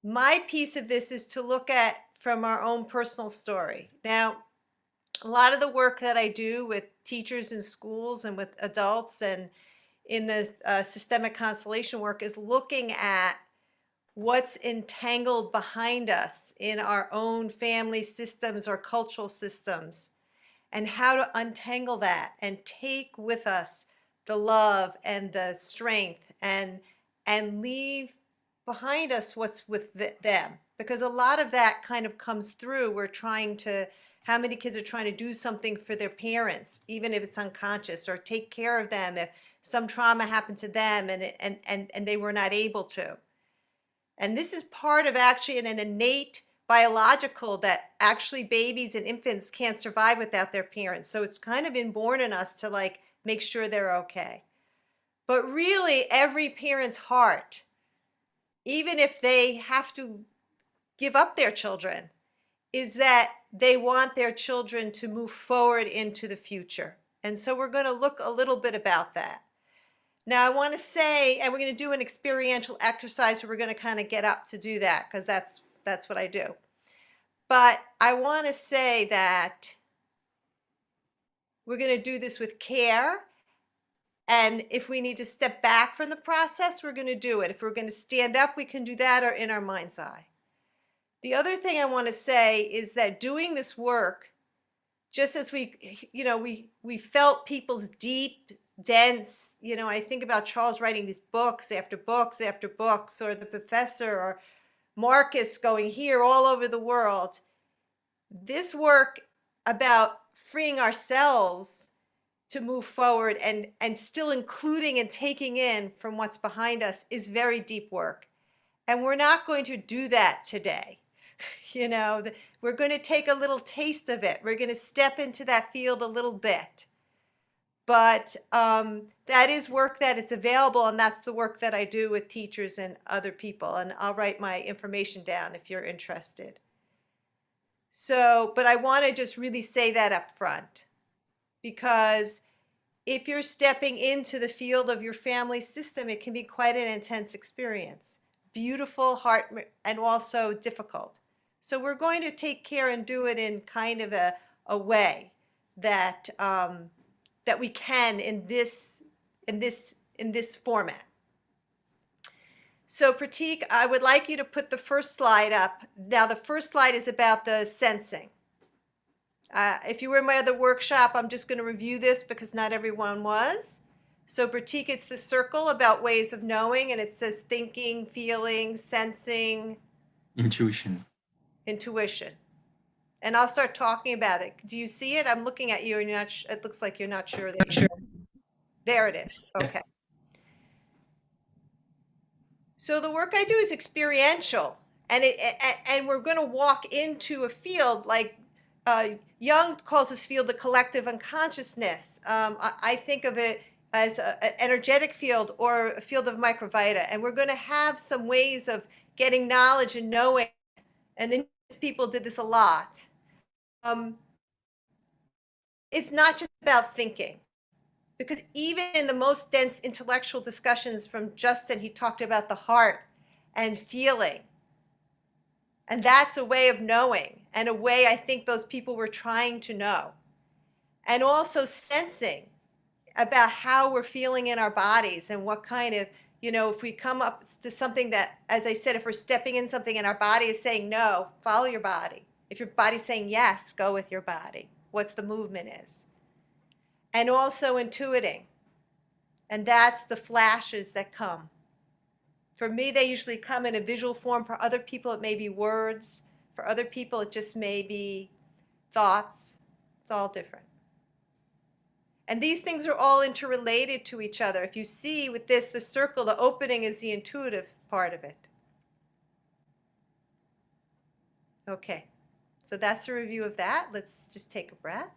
my piece of this is to look at from our own personal story. Now, a lot of the work that I do with teachers in schools and with adults and in the systemic constellation work is looking at what's entangled behind us in our own family systems or cultural systems, and how to untangle that and take with us the love and the strength and leave behind us what's with them, because a lot of that kind of comes through. We're trying to, how many kids are trying to do something for their parents, even if it's unconscious, or take care of them if some trauma happened to them and they were not able to. And this is part of actually an innate biological that actually babies and infants can't survive without their parents. So it's kind of inborn in us to like make sure they're okay. But really, every parent's heart, even if they have to give up their children, is that they want their children to move forward into the future. And so we're going to look a little bit about that. Now, I want to say, and we're going to do an experiential exercise where we're going to kind of get up to do that, because that's what I do. But I want to say that we're going to do this with care. And if we need to step back from the process, we're going to do it. If we're going to stand up, we can do that, or in our mind's eye. The other thing I want to say is that doing this work, just as we felt people's deep, dense, I think about Charles writing these books after books after books, or the professor, or Marcus going here all over the world. This work about freeing ourselves to move forward and still including and taking in from what's behind us is very deep work. And we're not going to do that today. We're going to take a little taste of it. We're going to step into that field a little bit. But that is work that is available, and that's the work that I do with teachers and other people. And I'll write my information down if you're interested. So, but I want to just really say that up front, because if you're stepping into the field of your family system, it can be quite an intense experience. Beautiful, heart, and also difficult. So we're going to take care and do it in kind of a way that that we can in this format. So Pratik, I would like you to put the first slide up. Now the first slide is about the sensing. If you were in my other workshop, I'm just going to review this because not everyone was. So Pratik, it's the circle about ways of knowing, and it says thinking, feeling, sensing, Intuition. intuition. And I'll start talking about it. Do you see it? I'm looking at you, and you're not. It looks like you're not sure. There it is. Okay. So the work I do is experiential, and we're going to walk into a field like Jung calls this field the collective unconsciousness. I think of it as an energetic field or a field of microvita, and we're going to have some ways of getting knowledge and knowing. And people did this a lot. It's not just about thinking, because even in the most dense intellectual discussions from Justin, he talked about the heart and feeling. And that's a way of knowing, and a way I think those people were trying to know. And also sensing about how we're feeling in our bodies, and what kind of, if we come up to something that, as I said, if we're stepping in something and our body is saying no, follow your body. If your body's saying yes, go with your body. What the movement is. And also intuiting. And that's the flashes that come. For me, they usually come in a visual form. For other people, it may be words. For other people, it just may be thoughts. It's all different. And these things are all interrelated to each other. If you see with this, the circle, the opening is the intuitive part of it. Okay, so that's a review of that. Let's just take a breath.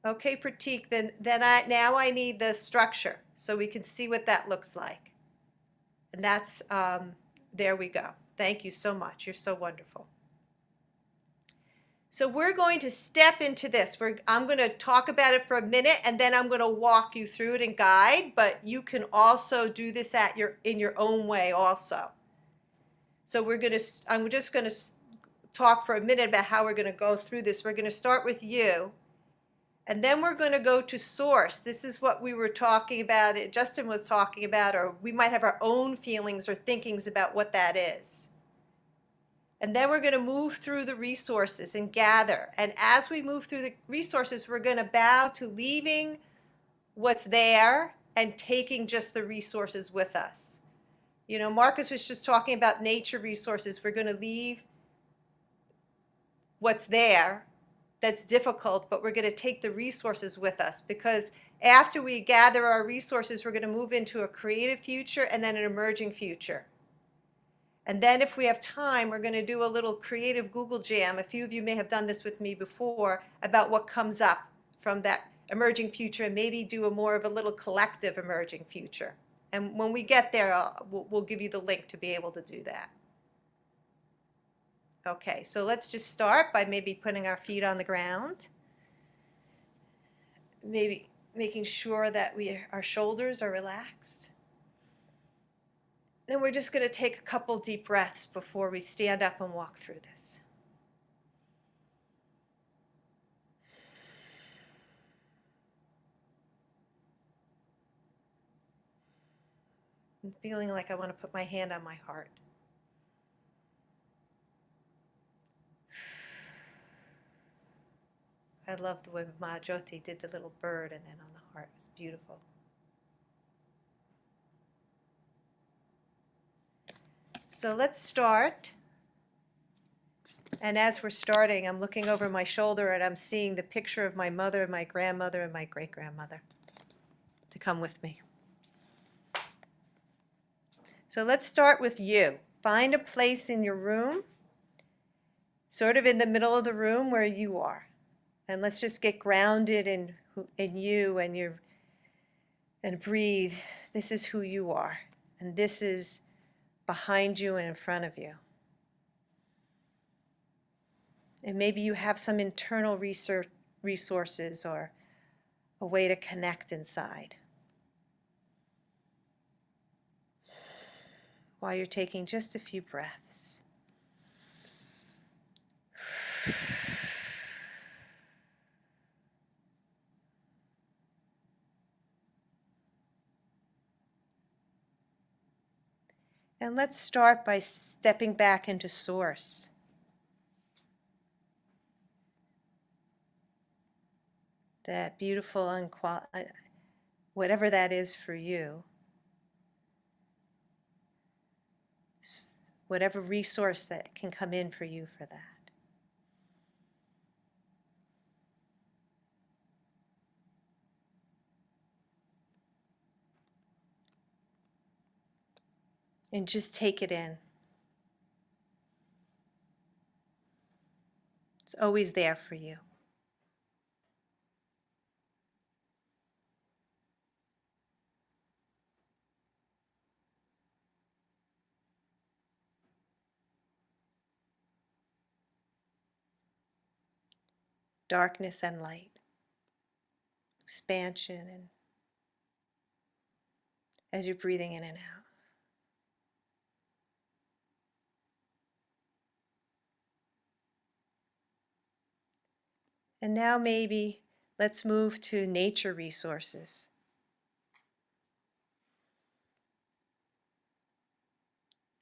Okay, Pratik, now I need the structure so we can see what that looks like. And that's, there we go. Thank you so much. You're so wonderful. So we're going to step into this. I'm going to talk about it for a minute, and then I'm going to walk you through it and guide, but you can also do this in your own way also. So I'm just going to talk for a minute about how we're going to go through this. We're going to start with you, and then we're going to go to source. This is what we were talking about, Justin was talking about, or we might have our own feelings or thinkings about what that is. And then we're going to move through the resources and gather. And as we move through the resources, we're going to bow to leaving what's there and taking just the resources with us. You know, Marcus was just talking about nature resources. We're going to leave what's there that's difficult, but we're going to take the resources with us, because after we gather our resources, we're going to move into a creative future and then an emerging future. And then if we have time, we're going to do a little creative Google Jam. A few of you may have done this with me before, about what comes up from that emerging future, and maybe do a more of a little collective emerging future. And when we get there, we'll give you the link to be able to do that. Okay, so let's just start by maybe putting our feet on the ground. Maybe making sure that our shoulders are relaxed. Then we're just going to take a couple deep breaths before we stand up and walk through this. I'm feeling like I want to put my hand on my heart. I love the way Mahajoti did the little bird and then on the heart. It was beautiful. So let's start. And as we're starting, I'm looking over my shoulder and I'm seeing the picture of my mother, my grandmother, and my great-grandmother to come with me. So let's start with you. Find a place in your room, sort of in the middle of the room where you are. And let's just get grounded in you and breathe. This is who you are. And this is behind you and in front of you. And maybe you have some internal resources or a way to connect inside. While you're taking just a few breaths. And let's start by stepping back into source. That beautiful, whatever that is for you, whatever resource that can come in for you for that. And just take it in. It's always there for you. Darkness and light, expansion, and as you're breathing in and out. And now maybe let's move to nature resources.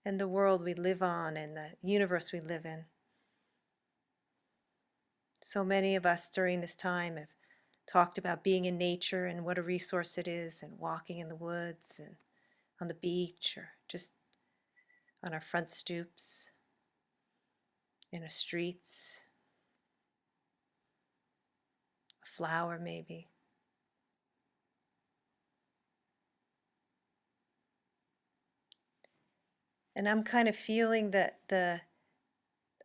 And the world we live on and the universe we live in. So many of us during this time have talked about being in nature and what a resource it is, and walking in the woods and on the beach or just on our front stoops, in the streets, a flower maybe. And I'm kind of feeling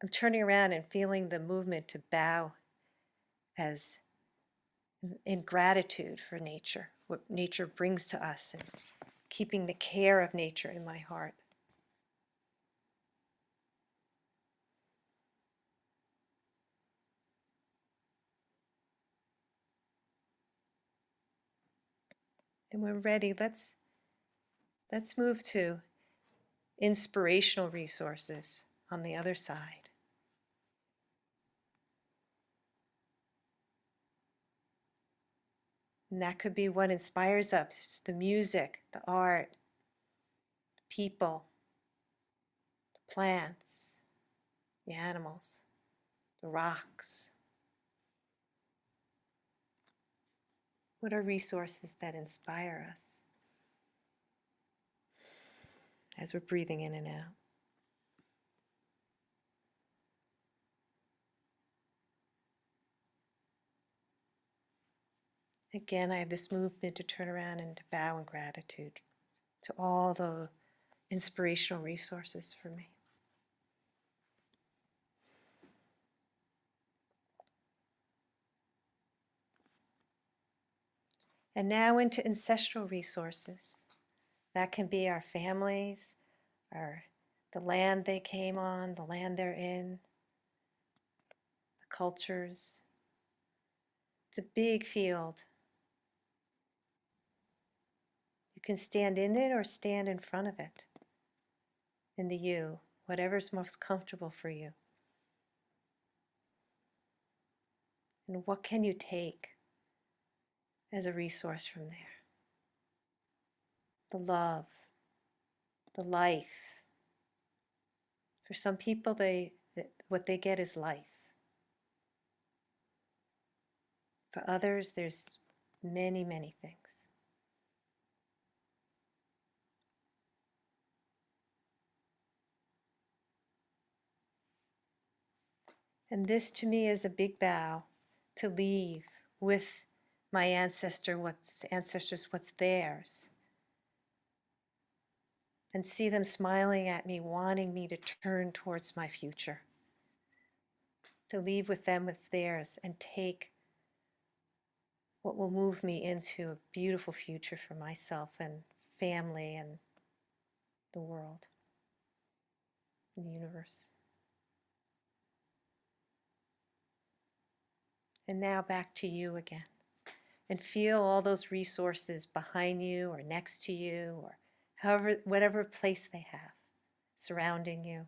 I'm turning around and feeling the movement to bow as in gratitude for nature, what nature brings to us, and keeping the care of nature in my heart. And we're ready. Let's move to inspirational resources on the other side. And that could be what inspires us, the music, the art, people, the plants, the animals, the rocks. What are resources that inspire us as we're breathing in and out? Again, I have this movement to turn around and to bow in gratitude to all the inspirational resources for me. And now into ancestral resources. That can be our families, the land they came on, the land they're in, the cultures. It's a big field. You can stand in it or stand in front of it, in the you, whatever's most comfortable for you. And what can you take as a resource from there? The love, the life. For some people, what they get is life. For others, there's many, many things. And this to me is a big bow to leave with my ancestors, what's theirs. And see them smiling at me, wanting me to turn towards my future. To leave with them what's theirs and take what will move me into a beautiful future for myself and family and the world, the universe. And now back to you again. And feel all those resources behind you or next to you or whatever place they have surrounding you.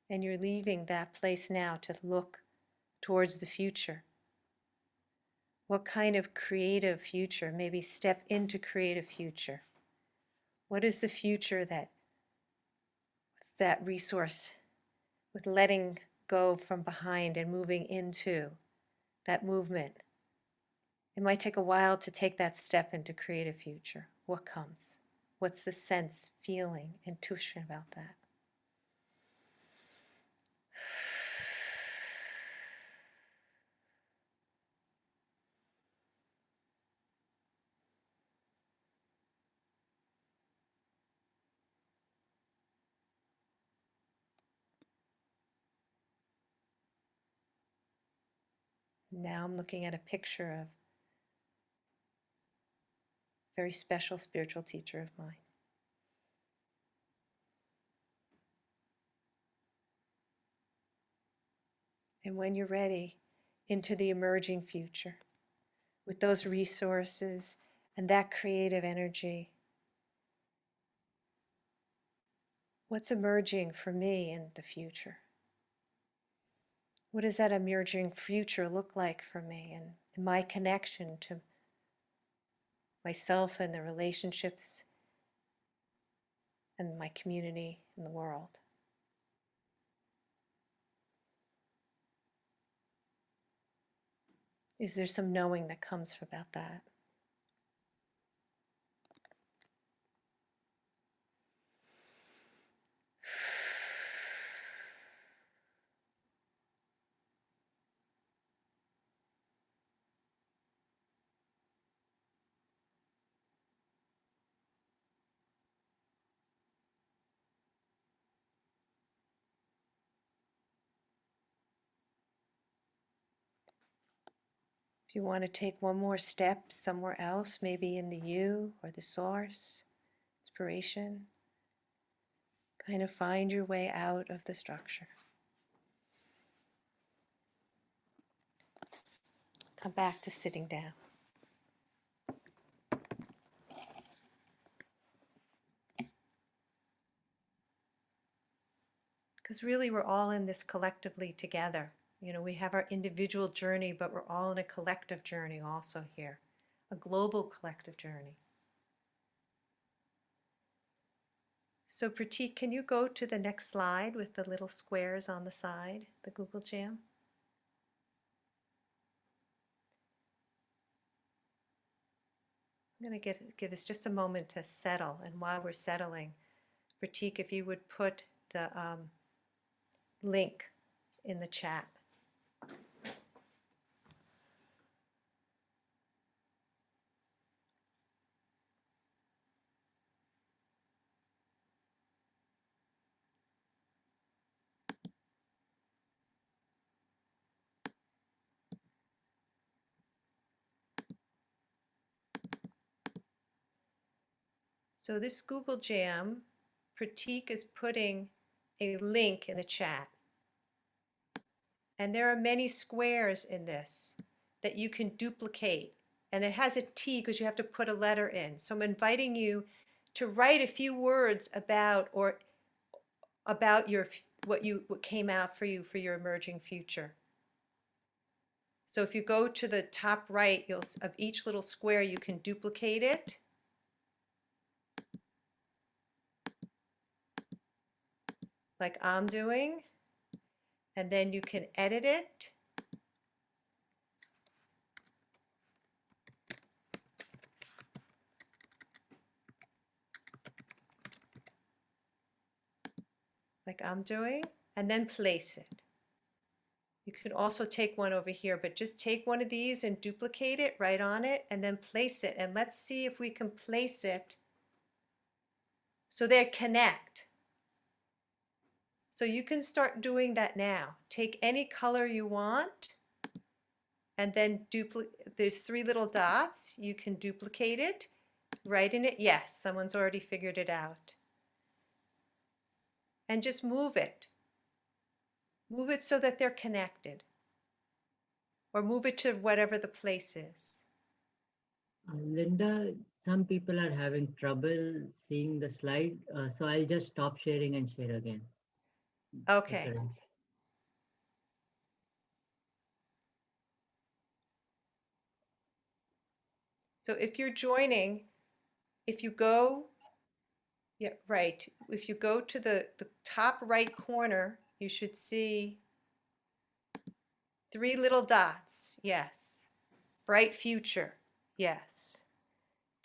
And you're leaving that place now to look towards the future. What kind of creative future? Maybe step into creative future. What is the future that resource with letting go from behind and moving into that movement? It might take a while to take that step into creative future. What comes? What's the sense, feeling, intuition about that? Now I'm looking at a picture of a very special spiritual teacher of mine. And when you're ready, into the emerging future with those resources and that creative energy. What's emerging for me in the future? What does that emerging future look like for me and my connection to myself and the relationships and my community and the world? Is there some knowing that comes about that? If you want to take one more step somewhere else, maybe in the you or the source, inspiration, kind of find your way out of the structure. Come back to sitting down. Because really, we're all in this collectively together. You know, we have our individual journey, but we're all in a collective journey also here, a global collective journey. So Pratik, can you go to the next slide with the little squares on the side, the Google Jam? I'm going to give us just a moment to settle. And while we're settling, Pratik, if you would put the link in the chat. So this Google Jam, Pratik is putting a link in the chat. And there are many squares in this that you can duplicate. And it has a T because you have to put a letter in. So I'm inviting you to write a few words about your what came out for you for your emerging future. So if you go to the top right of each little square, you can duplicate it. Like I'm doing. And then you can edit it. Like I'm doing, and then place it. You could also take one over here, but just take one of these and duplicate it right on it and then place it. And let's see if we can place it so they connect. So you can start doing that now. Take any color you want and then there's 3 little dots. You can duplicate it, write in it. Yes, someone's already figured it out. And just move it. Move it so that they're connected. Or move it to whatever the place is. Linda, some people are having trouble seeing the slide, so I'll just stop sharing and share again. Okay. So if you're joining, if you go, yeah, right. If you go to the top right corner, you should see 3 little dots. Yes. Bright future. Yes.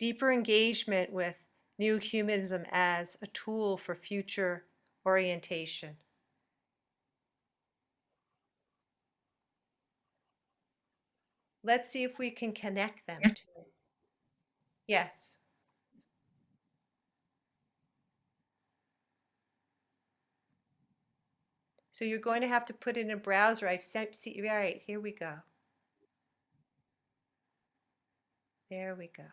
Deeper engagement with New Humanism as a tool for future orientation. Let's see if we can connect them to it. Yes. So you're going to have to put it in a browser. I've sent, see, right, here we go. There we go.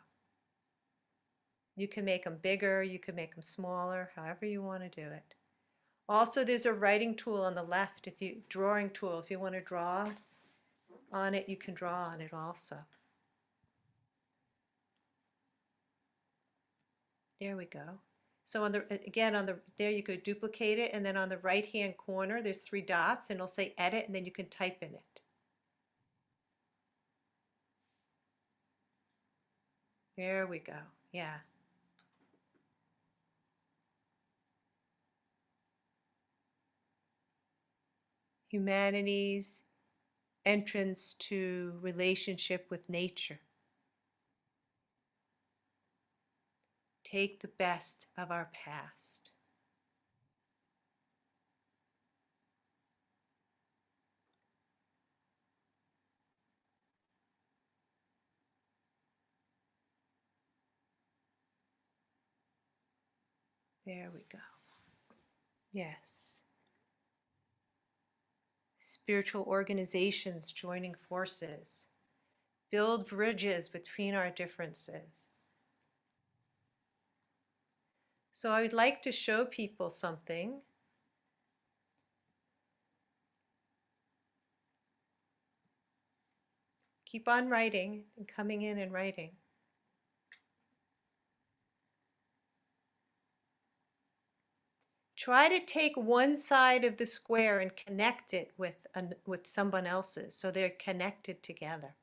You can make them bigger, you can make them smaller, however you want to do it. Also, there's a writing tool on the left, drawing tool. If you want to draw on it, you can draw on it also. There we go. So there you go, duplicate it, and then on the right-hand corner, there's 3 dots, and it'll say edit, and then you can type in it. There we go, yeah. Humanity's entrance to relationship with nature. Take the best of our past. There we go. Yes. Spiritual organizations joining forces, build bridges between our differences. So I would like to show people something. Keep on writing and coming in and writing. Try to take one side of the square and connect it with someone else's so they're connected together.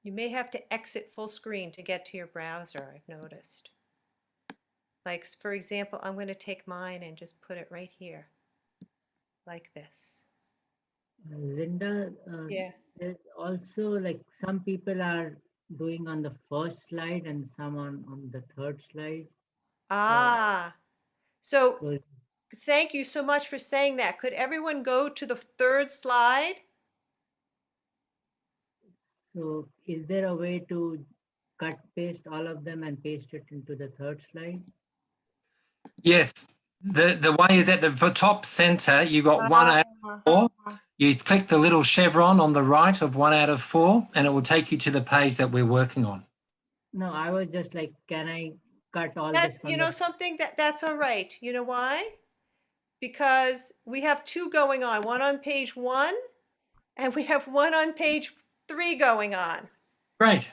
You may have to exit full screen to get to your browser, I've noticed. Like, for example, I'm going to take mine and just put it right here, like this. Linda, Yeah. there's also like some people are doing on the first slide and some on the third slide. Ah, so So, thank you so much for saying that. Could everyone go to the third slide? so is there a way to cut paste all of them and paste it into the third slide? Yes, the way is at the top center, you got 1 out of 4. You click the little chevron on the right of 1 out of 4, and it will take you to the page that we're working on. No, I was just like, can I cut all That's, this from you know, the something that's all right. You know why? Because we have two going on, one on page 1 and we have one on page 3 going on. Great.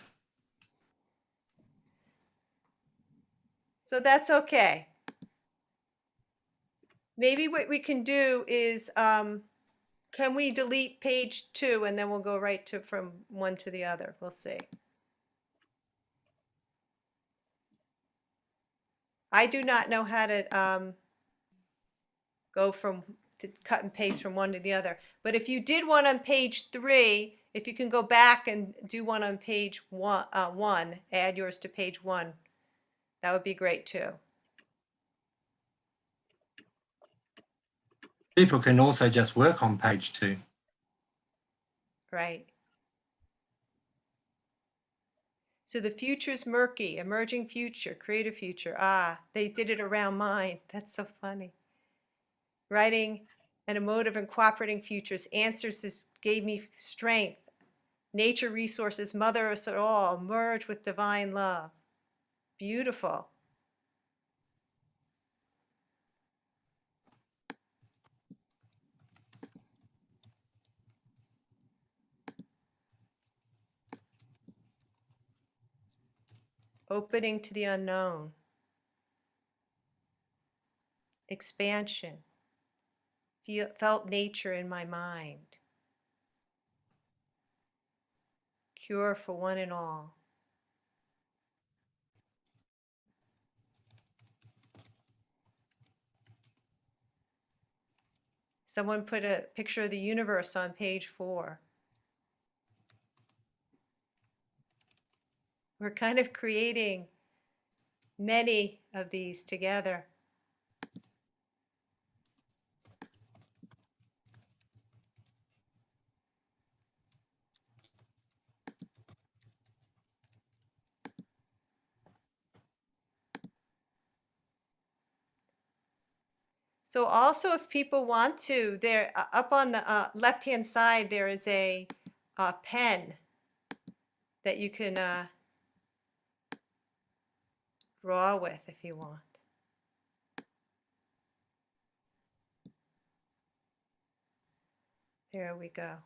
So that's okay. Maybe what we can do is, can we delete page 2 and then we'll go right to from one to the other? We'll see. I do not know how to go to cut and paste from one to the other. But if you did one on page 3, if you can go back and do one on page 1, add yours to page 1, that would be great too. People can also just work on page 2. Right. So the future's murky, emerging future, creative future. Ah, they did it around mine. That's so funny. Writing and emotive and cooperating futures. Answers gave me strength. Nature resources, mother us all, merge with divine love. Beautiful. Opening to the unknown. Expansion. Felt nature in my mind. Cure for one and all. Someone put a picture of the universe on page 4. We're kind of creating many of these together. So also if people want to, there up on the left-hand side, there is a pen that you can draw with if you want. There we go.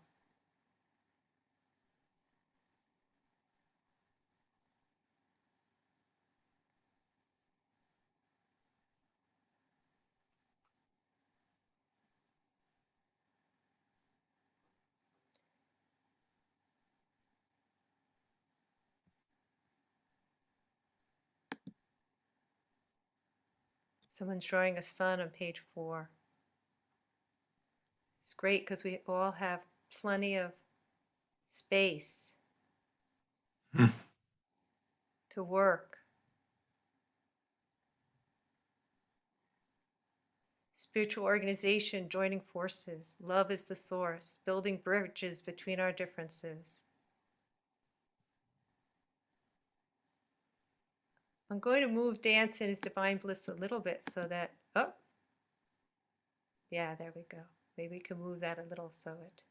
Someone's drawing a sun on page 4. It's great because we all have plenty of space Hmm. to work. spiritual organization, joining forces. Love is the source, building bridges between our differences. I'm going to move dance in his divine bliss a little bit so that, oh, yeah, there we go. Maybe we can move that a little so it.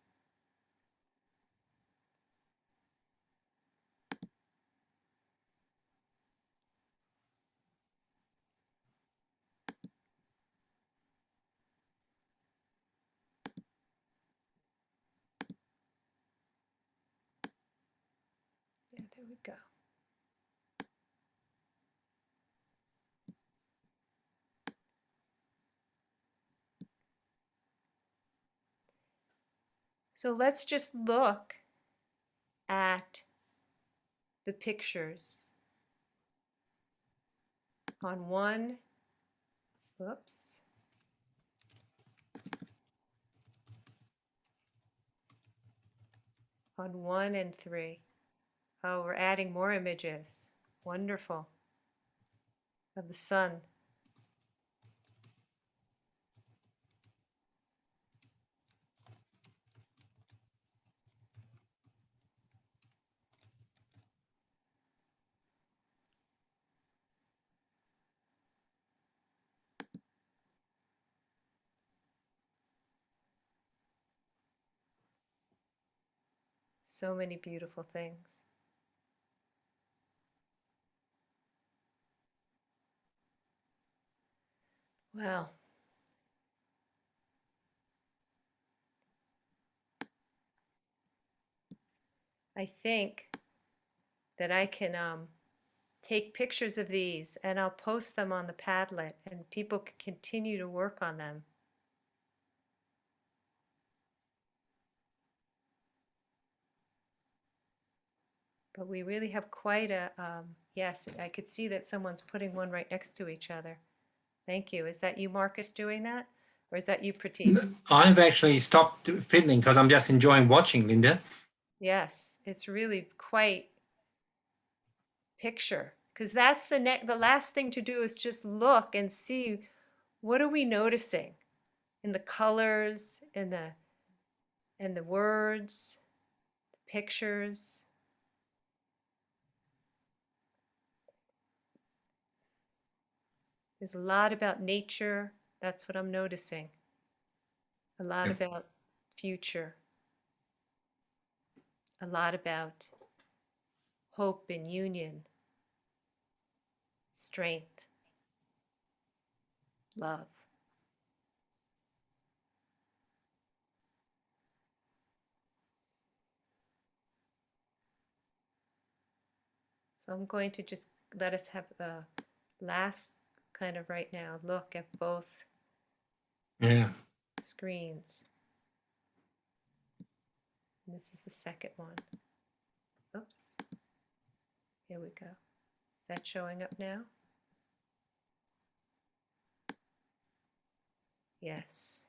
Yeah, there we go. So let's just look at the pictures on one, whoops. On 1 and 3. Oh, we're adding more images. Wonderful. Of the sun. So many beautiful things. Well, I think that I can take pictures of these and I'll post them on the Padlet and people can continue to work on them. But we really have quite a, yes, I could see that someone's putting one right next to each other. Thank you. Is that you, Marcus, doing that? Or is that you, Pratik? I've actually stopped fiddling because I'm just enjoying watching, Linda. Yes, it's really quite picture, because that's the last thing to do is just look and see what are we noticing in the colors, in the words, pictures. There's a lot about nature. That's what I'm noticing. A lot Yeah. about future. A lot about hope and union, strength, love. So I'm going to just let us have a last kind of right now look at both Yeah. screens. And this is the second one. Oops. Here we go. Is that showing up now? Yes.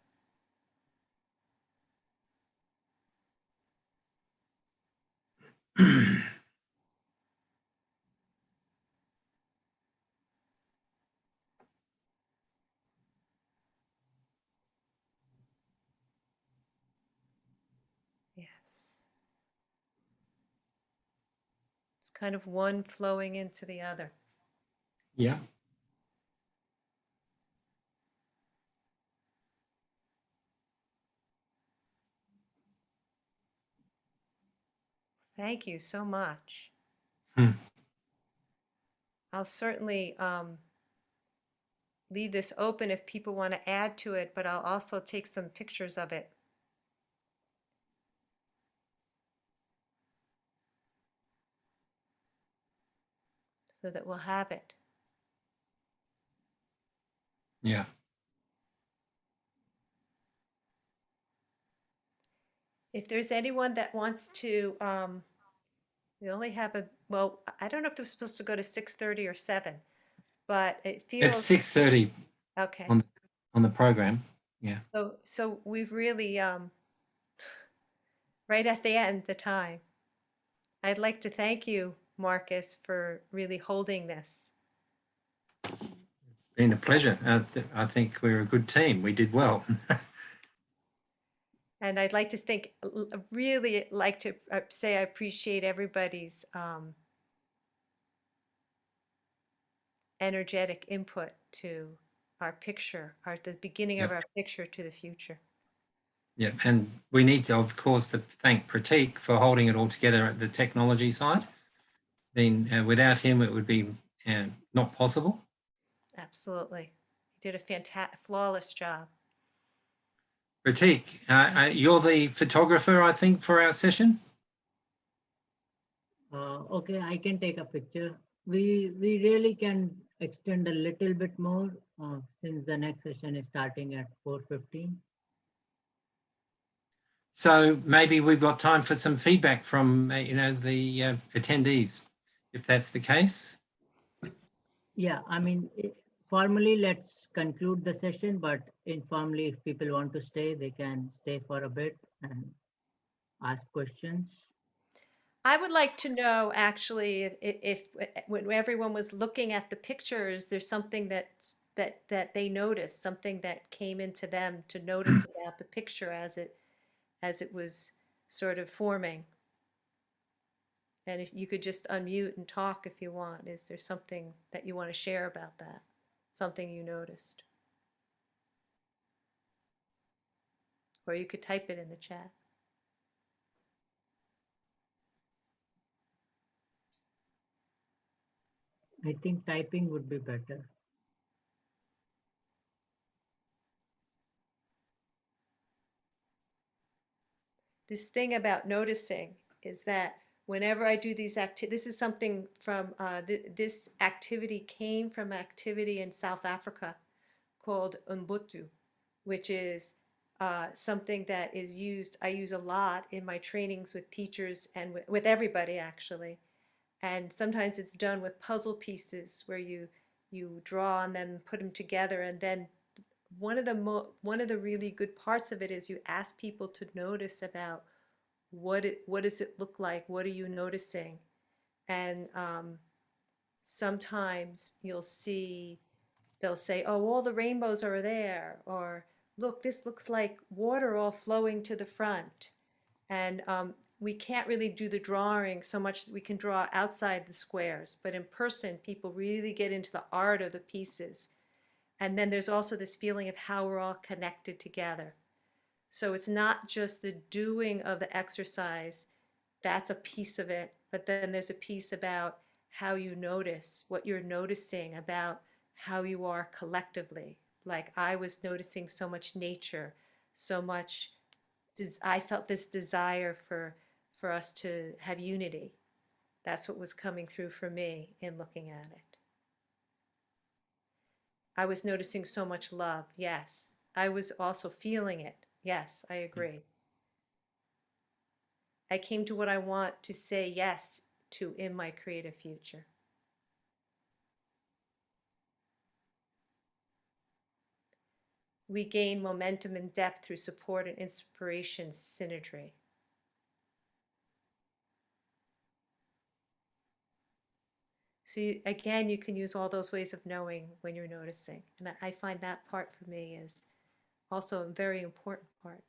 Yes. It's kind of one flowing into the other. Yeah. Thank you so much. Hmm. I'll certainly leave this open if people want to add to it, but I'll also take some pictures of it. So that we'll have it. Yeah. If there's anyone that wants to, we only have well, I don't know if they're supposed to go to 6:30 or 7, but it It's feels, 6:30 okay. on the program. Yeah. So we've really, right at the end, the time. I'd like to thank you, Marcus, for really holding this. Been a pleasure. I think we're a good team. We did well. And I'd like to really like to say I appreciate everybody's energetic input to our picture, the beginning of Yep. our picture to the future. Yeah, and we need to, of course, to thank Pratik for holding it all together at the technology side. Then without him, it would be not possible. Absolutely. You did a fantastic, flawless job. Pratik, you're the photographer, I think, for our session. Okay, I can take a picture. We really can extend a little bit more since the next session is starting at 4:15. So maybe we've got time for some feedback from the attendees, if that's the case. Yeah, I mean, formally, let's conclude the session, but informally, if people want to stay, they can stay for a bit and ask questions. I would like to know, actually, if when everyone was looking at the pictures, there's something that they noticed, something that came into them to notice about the picture as it was sort of forming. And if you could just unmute and talk if you want, is there something that you want to share about that? Something you noticed? Or you could type it in the chat. I think typing would be better. This thing about noticing is that whenever I do these this is something from this activity came from activity in South Africa called Ubuntu, which is something that is used, I use a lot in my trainings with teachers and with everybody actually. And sometimes it's done with puzzle pieces where you draw on them, put them together, and then one of the really good parts of it is you ask people to notice about what does it look like? What are you noticing? And sometimes they'll say, oh, all the rainbows are there, or look, this looks like water all flowing to the front. And we can't really do the drawing so much. We can draw outside the squares, but in person, people really get into the art of the pieces. And then there's also this feeling of how we're all connected together. So it's not just the doing of the exercise, that's a piece of it, but then there's a piece about how you notice, what you're noticing about how you are collectively. Like I was noticing so much nature, so much, I felt this desire for us to have unity. That's what was coming through for me in looking at it. I was noticing so much love, yes. I was also feeling it, yes, I agree. I came to what I want to say yes to in my creative future. We gain momentum and depth through support and inspiration synergy. So again, you can use all those ways of knowing when you're noticing. And I find that part for me is also a very important part.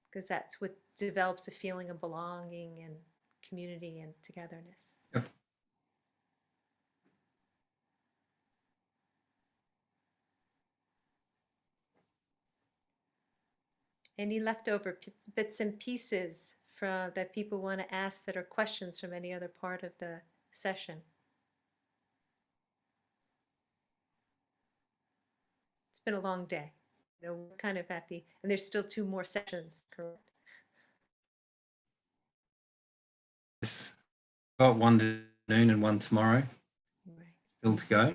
Because that's what develops a feeling of belonging and community and togetherness. Yep. Any leftover bits and pieces that people want to ask that are questions from any other part of the session? It's been a long day. You know, we're kind of at the, and there's still 2 more sessions, correct? Yes. Got one noon and one tomorrow. Right. Still to go.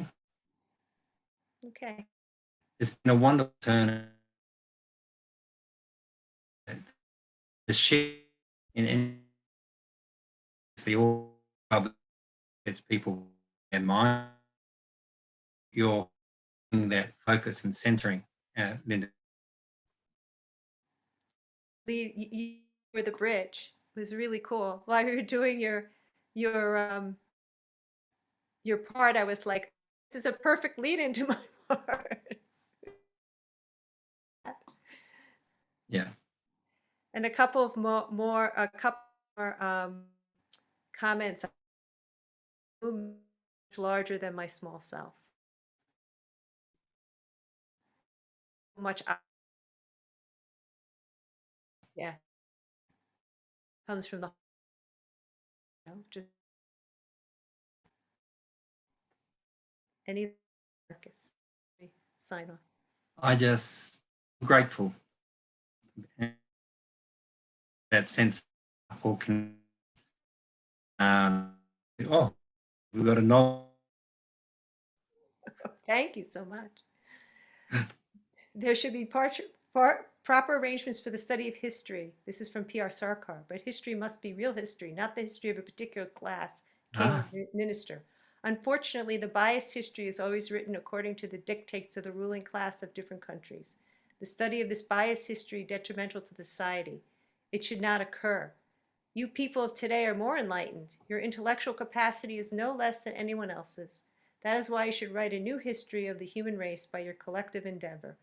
Okay. It's been a wonderful turn. The shift in the all it's people in mind. You're that focus and centering, Linda. You were the bridge. It was really cool. While you were doing your part, I was like, This is a perfect lead into my part. Yeah. And a couple of more comments. I'm much larger than my small self. Much, yeah, comes from the, just any Marcus, sign off. I just grateful. That sense or can oh, we've got a novel. Thank you so much. There should be proper arrangements for the study of history. This is from P.R. Sarkar, but history must be real history, not the history of a particular class, king, or minister. Unfortunately, the biased history is always written according to the dictates of the ruling class of different countries. The study of this biased history detrimental to the society. It should not occur. You people of today are more enlightened. Your intellectual capacity is no less than anyone else's. That is why you should write a new history of the human race by your collective endeavor.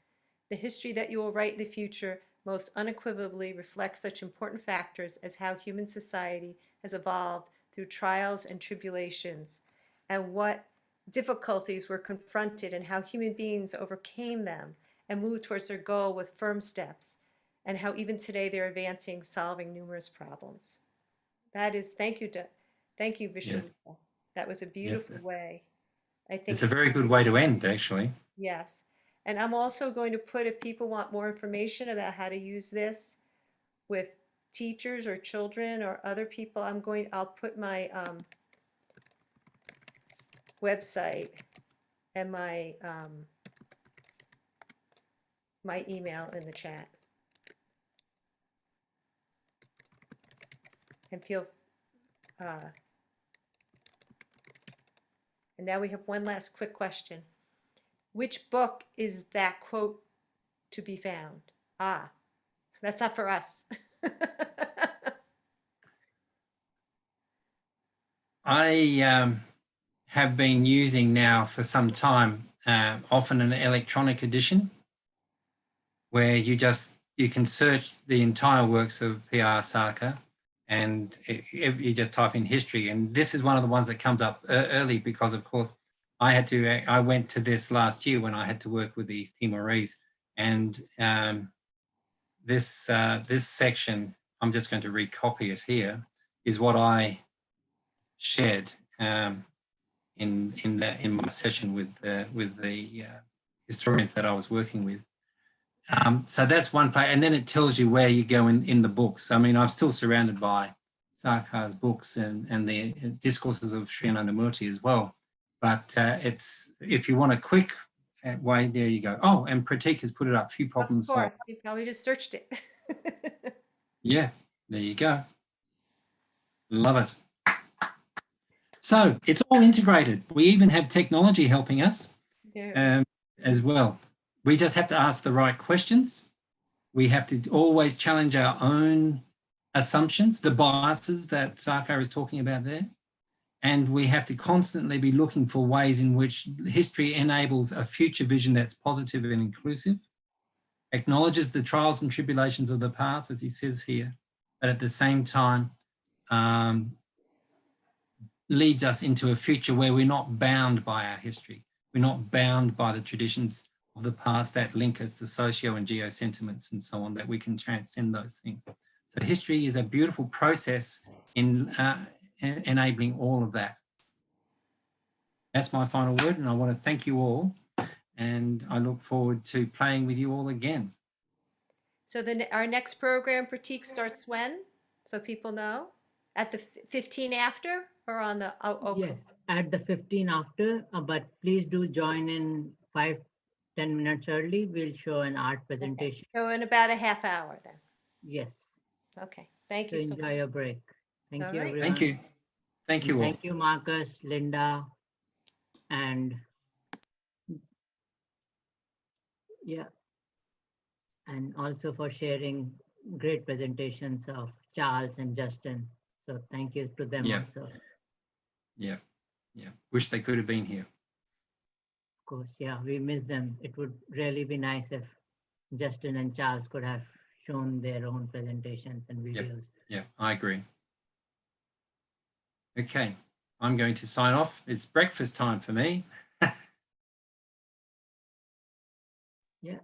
The history that you will write in the future most unequivocally reflects such important factors as how human society has evolved through trials and tribulations, and what difficulties were confronted and how human beings overcame them and moved towards their goal with firm steps, and how even today they're advancing, solving numerous problems. That is, thank you, Vishnu. That was a beautiful way. I think It's a very good way to end, actually. yes. And I'm also going to put, if people want more information about how to use this with teachers or children or other people, I'll put my website and my my email in the chat. And and now we have one last quick question. Which book is that quote to be found? Ah, that's not for us. I have been using now for some time, often an electronic edition, where you can search the entire works of P.R. Sarkar, and you just type in history. And this is one of the ones that comes up early because, of course, I went to this last year when I had to work with the East Timorese, and this section, I'm just going to recopy it here, is what I shared in my session with the historians that I was working with. So that's one part, and then it tells you where you go in the books. I mean, I'm still surrounded by Sarkar's books and the discourses of Sri Anandamurti as well. But it's, if you want a quick way, there you go. Oh, and Pratik has put it up. Few problems solved. You probably just searched it. Yeah, there you go. Love it. So it's all integrated. We even have technology helping us as well. We just have to ask the right questions. We have to always challenge our own assumptions, the biases that Sarkar is talking about there. And we have to constantly be looking for ways in which history enables a future vision that's positive and inclusive, acknowledges the trials and tribulations of the past, as he says here, but at the same time, leads us into a future where we're not bound by our history. We're not bound by the traditions of the past that link us to socio and geo sentiments and so on, that we can transcend those things. So history is a beautiful process in enabling all of that. That's my final word, and I want to thank you all, and I look forward to playing with you all again. So our next program, Pratik, starts when? So people know? At the 15 after or on the? Yes, at the 15 after, but please do join in 5-10 minutes early. We'll show an art presentation. Okay. So in about a half hour then? Yes. Okay, thank you so much. Enjoy your break. Thank you, everyone. Thank you. Thank you all. Thank you, Marcus, Linda, and yeah, and also for sharing great presentations of Charles and Justin. So thank you to them also. Yeah. Wish they could have been here. course, yeah, we miss them. It would really be nice if Justin and Charles could have shown their own presentations and videos. Yeah, I agree. Okay, I'm going to sign off. It's breakfast time for me. Yeah.